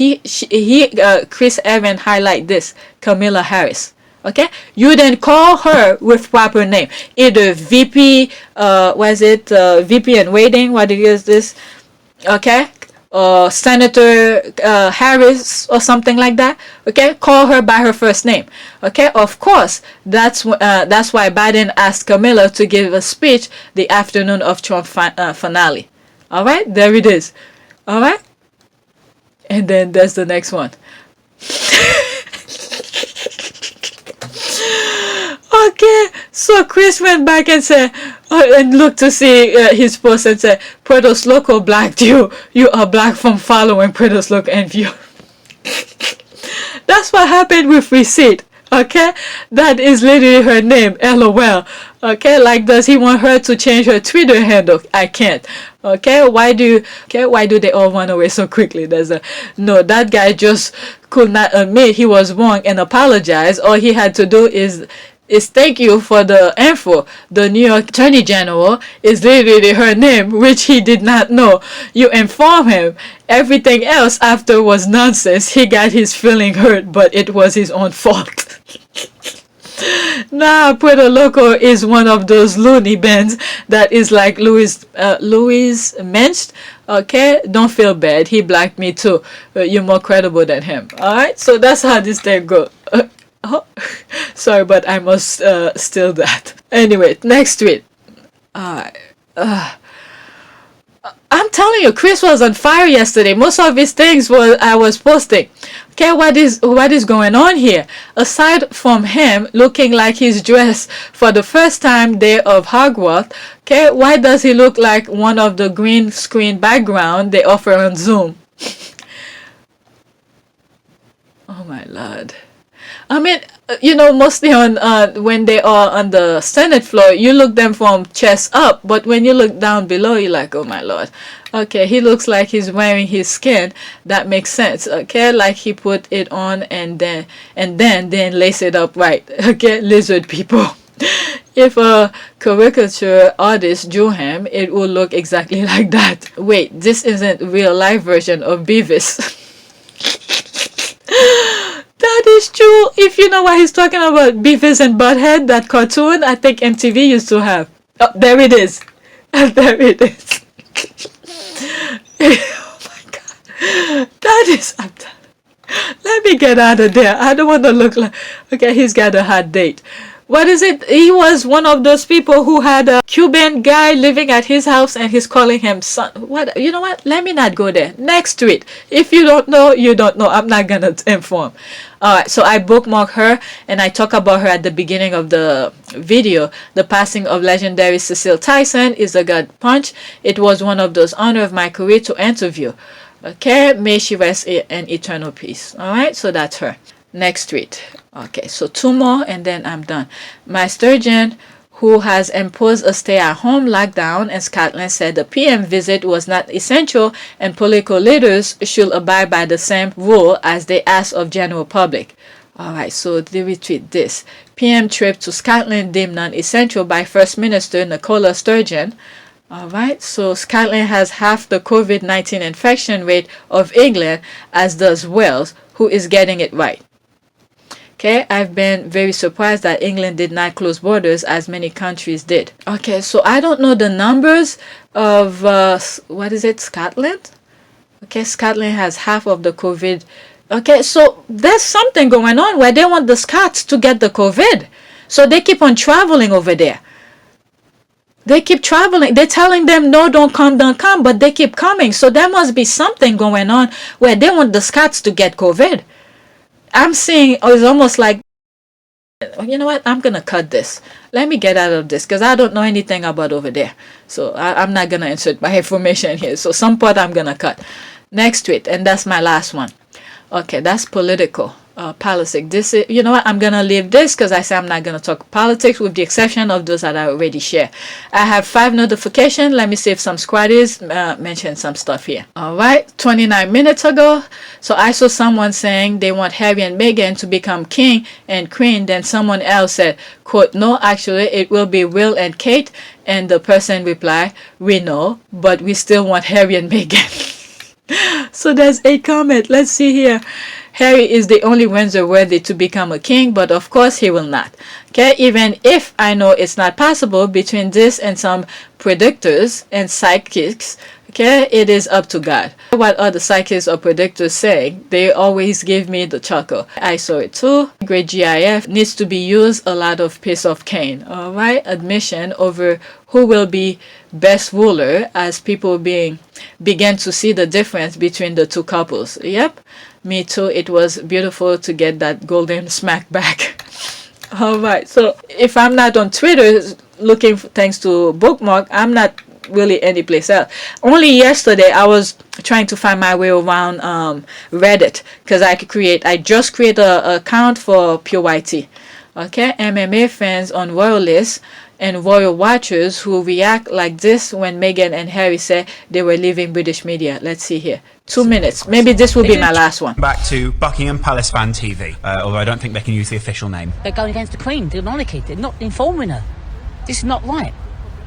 Chris Evans highlight this, Kamala Harris. Okay, you then call her with proper name, either VP, VP in waiting. What is this? Okay, Senator Harris or something like that. Okay, call her by her first name. Okay, of course, that's why Biden asked Camilla to give a speech the afternoon of Trump finale. All right, there it is. All right, and then there's the next one. Okay, so Chris went back and said, and looked to see his post and said, Puertos Loco blacked you. You are black from following Puertos Loco and view. That's what happened with receipt. Okay, that is literally her name. LOL. Okay, like, does he want her to change her Twitter handle? I can't. Okay, why do they all run away so quickly? No, that guy just could not admit he was wrong and apologize. All he had to do is thank you for the info. The New York Attorney General is literally her name, which he did not know. You inform him. Everything else after was nonsense. He got his feeling hurt, but it was his own fault. Nah, Puerto Loco is one of those loony bands that is like Louis Mensch. Okay, don't feel bad. He blacked me too. You're more credible than him. Alright, so that's how this thing goes. Sorry, but I must steal that. Anyway, next tweet. I'm telling you, Chris was on fire yesterday. Most of his things I was posting. Okay, what is going on here? Aside from him looking like he's dressed for the first time day of Hogwarts, okay, why does he look like one of the green screen background they offer on Zoom? Oh my Lord. I mean, mostly on when they are on the Senate floor, you look them from chest up, but when you look down below, you're like, oh my Lord. Okay, he looks like he's wearing his skin. That makes sense. Okay, like he put it on and then lace it up right. Okay, lizard people. If a caricature artist drew him, it would look exactly like that. Wait, this isn't real life version of Beavis. That is true. If you know what he's talking about, Beavis and Butthead, that cartoon, I think MTV used to have. Oh, there it is. There it is. Oh my God. That is... Let me get out of there. I don't want to look like... Okay, he's got a hot date. What is it? He was one of those people who had a Cuban guy living at his house and he's calling him son. What? You know what? Let me not go there. Next tweet. If you don't know, you don't know. I'm not going to inform. Alright, so I bookmark her and I talk about her at the beginning of the video. The passing of legendary Cecile Tyson is a gut punch. It was one of those honor of my career to interview. Okay, may she rest in eternal peace. Alright, so that's her. Next tweet. Okay, so two more and then I'm done. My sturgeon who has imposed a stay-at-home lockdown, and Scotland said the PM visit was not essential and political leaders should abide by the same rule as they ask of general public. Alright, so they retweet this. PM trip to Scotland deemed non-essential by First Minister Nicola Sturgeon. Alright, so Scotland has half the COVID-19 infection rate of England, as does Wales, who is getting it right. Okay, I've been very surprised that England did not close borders as many countries did. Okay, so I don't know the numbers of, Scotland? Okay, Scotland has half of the COVID. Okay, so there's something going on where they want the Scots to get the COVID. So they keep on traveling over there. They keep traveling. They're telling them, no, don't come, but they keep coming. So there must be something going on where they want the Scots to get COVID. I'm seeing, it's almost like, you know what, I'm going to cut this. Let me get out of this because I don't know anything about over there. So I'm not going to insert my information here. So some part I'm going to cut. Next tweet, and that's my last one. Okay, that's political. Politics. This is, you know what, I'm gonna leave this because I say I'm not gonna talk politics with the exception of those that I already share. I have 5 notifications. Let me see if some squaddies mention some stuff here. Alright, 29 minutes ago, so I saw someone saying they want Harry and Meghan to become king and queen. Then someone else said, quote, no, actually it will be Will and Kate. And the person replied, we know, but we still want Harry and Meghan. So there's a comment. Let's see here. Harry is the only Windsor worthy to become a king, but of course he will not. Okay, even if I know it's not possible between this and some predictors and psychics, okay, it is up to God. What other psychics or predictors say, they always give me the chuckle. I saw it too. Great GIF needs to be used a lot of piece of cane. Alright, admission over who will be best ruler as people began to see the difference between the two couples. Yep, me too. It was beautiful to get that golden smack back. Alright, so if I'm not on Twitter looking for things to bookmark, I'm not really any place else. Only yesterday I was trying to find my way around Reddit because I just create a account for Pure YT. Okay, MMA fans on Royalists and Royal Watchers who react like this when Meghan and Harry say they were leaving British media. Let's see here. 2 minutes. Maybe this will be my last one. Back to Buckingham Palace Fan TV, although I don't think they can use the official name. They're going against the Queen, the monarchy. They're not informing her. This is not right.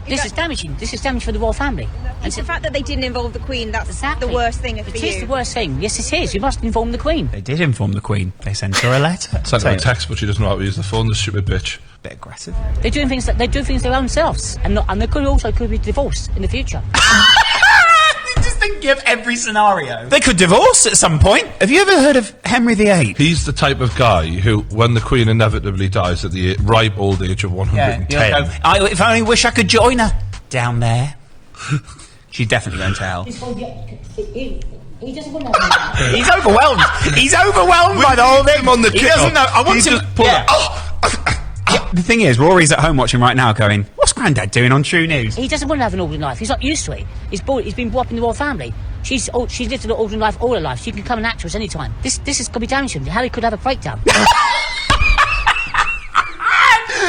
This is damaging. This is damage for the royal family. And the fact that they didn't involve the Queen, that's the worst thing for you. It is the worst thing. Yes, it is. You must inform the Queen. They did inform the Queen. They sent her a letter. Sent her a text, but she doesn't know how to use the phone, the stupid bitch. Bit aggressive. They do things their own selves, and they could be divorced in the future. Just thinking of every scenario. They could divorce at some point. Have you ever heard of Henry VIII? He's the type of guy who, when the Queen inevitably dies at the ripe old age of 110... if I only wish I could join her down there. She's definitely going to hell. He doesn't want to. He's overwhelmed. He's overwhelmed by the whole thing. On the he doesn't know. I want to pull it. The thing is, Rory's at home watching right now going, what's Grandad doing on True News? He doesn't want to have an ordinary life. He's not used to it. He's been brought up in the royal family. She's lived an ordinary life all her life. She can become an actress any time. This is going to be damaging. Harry could have a breakdown.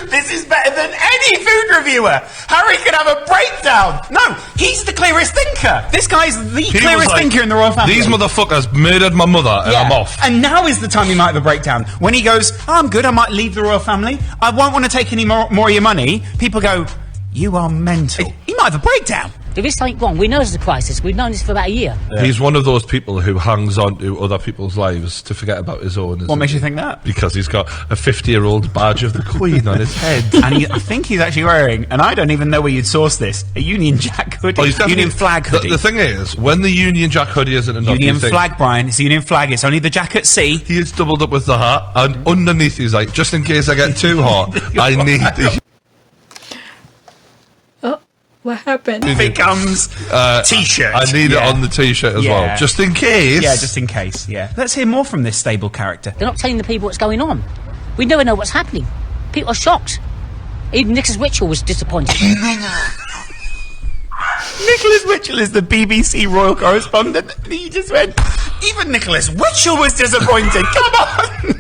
This is better than any food reviewer. Harry could have a breakdown. No, he's the clearest thinker. This guy's the clearest thinker in the royal family. These motherfuckers murdered my mother and I'm off. And now is the time he might have a breakdown. When he goes, oh, I'm good, I might leave the royal family. I won't want to take any more of your money. People go, you are mental. He might have a breakdown. There is something wrong. We know there's a crisis. We've known this for about a year. Yeah. He's one of those people who hangs on to other people's lives to forget about his own. What makes you think that? Because he's got a 50-year-old badge of the Queen on his head. And I think he's actually wearing, and I don't even know where you'd source this, a Union Jack hoodie. Union flag hoodie. The thing is, when the Union Jack hoodie isn't enough... Union flag, Brian. It's a Union flag. It's only the jack at sea. He is doubled up with the hat, and underneath he's like, just in case I get too hot, I need the... What happened? It becomes t-shirt. I need it on the t-shirt as well, just in case. Yeah, just in case. Yeah. Let's hear more from this stable character. They're not telling the people what's going on. We never know what's happening. People are shocked. Even Nicholas Witchell was disappointed. Nicholas Witchell is the BBC royal correspondent. He just went. Even Nicholas Witchell was disappointed. Come on.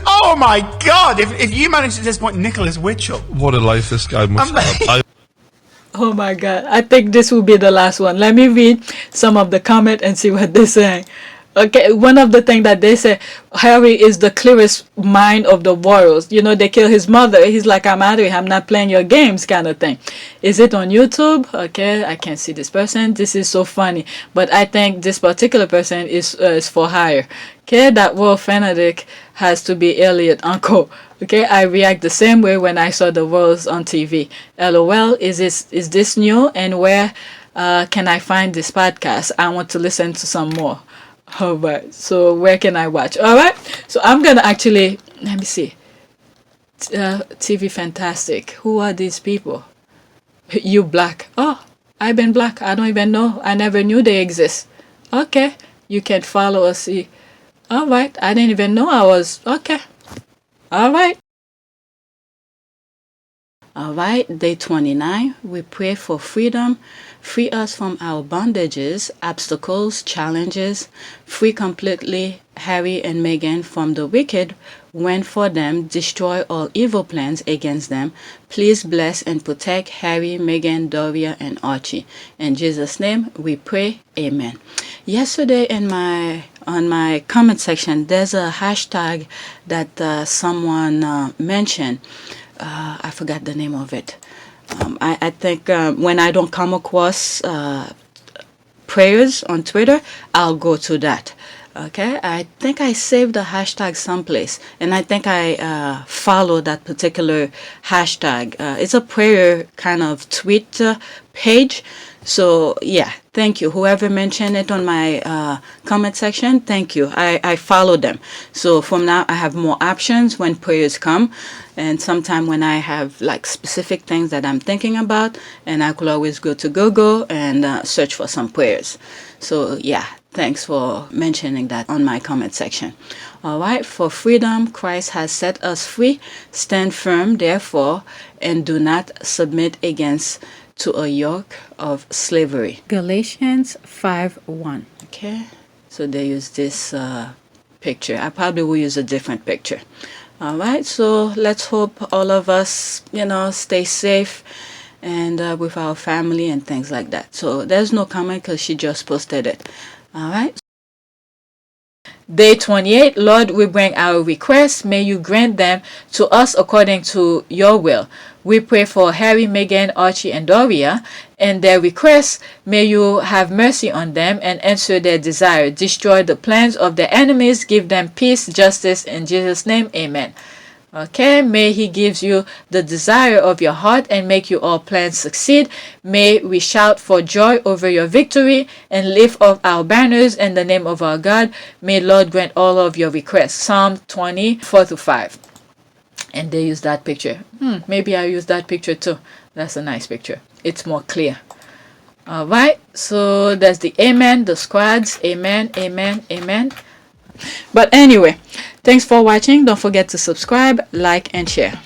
Oh my God! If you manage to disappoint Nicholas Witchell. What a life this guy must have. Oh my God. I think this will be the last one. Let me read some of the comment and see what they're saying. Okay, one of the things that they say, Harry is the clearest mind of the royals. You know, they kill his mother. He's like, I'm out of here. I'm not playing your games kind of thing. Is it on YouTube? Okay, I can't see this person. This is so funny. But I think this particular person is for hire. Okay, that royal fanatic has to be Elliot uncle. Okay, I react the same way when I saw the royals on TV. LOL, is this new? And where can I find this podcast? I want to listen to some more. All right, so where can I watch? All right, so I'm gonna actually, let me see. TV Fantastic. Who are these people? You Black. Oh, I've been black. I don't even know. I never knew they exist. Okay, you can follow us. See. All right, I didn't even know I was. Okay. All right. All right, day 29. We pray for freedom. Free us from our bondages, obstacles, challenges. Free completely Harry and Meghan from the wicked. When for them, destroy all evil plans against them. Please bless and protect Harry, Meghan, Doria, and Archie. In Jesus' name, we pray. Amen. Yesterday on my comment section, there's a hashtag that someone mentioned. I forgot the name of it. I think when I don't come across prayers on Twitter, I'll go to that. Okay, I think I saved the hashtag someplace, and I think I follow that particular hashtag. It's a prayer kind of tweet page. So yeah, thank you. Whoever mentioned it on my comment section, thank you. I follow them. So from now I have more options when prayers come, and sometime when I have like specific things that I'm thinking about, and I could always go to Google and search for some prayers. So yeah, thanks for mentioning that on my comment section. All right, for freedom, Christ has set us free. Stand firm, therefore, and do not submit against to a yoke of slavery. Galatians 5:1. Okay, so they use this picture. I probably will use a different picture. All right, so let's hope all of us, stay safe and with our family and things like that. So there's no comment because she just posted it. All right. Day 28, Lord, we bring our requests. May you grant them to us according to your will. We pray for Harry, Meghan, Archie, and Doria, and their requests. May you have mercy on them and answer their desire. Destroy the plans of their enemies. Give them peace, justice. In Jesus' name, amen. Okay, may he gives you the desire of your heart and make you all plans succeed. May we shout for joy over your victory and lift up our banners in the name of our God. May Lord grant all of your requests. Psalm 20:4-5. And they use that picture. Maybe I use that picture too. That's a nice picture. It's more clear. All right, so there's the amen, the squads. Amen, amen, amen. But anyway, thanks for watching. Don't forget to subscribe, like, and share.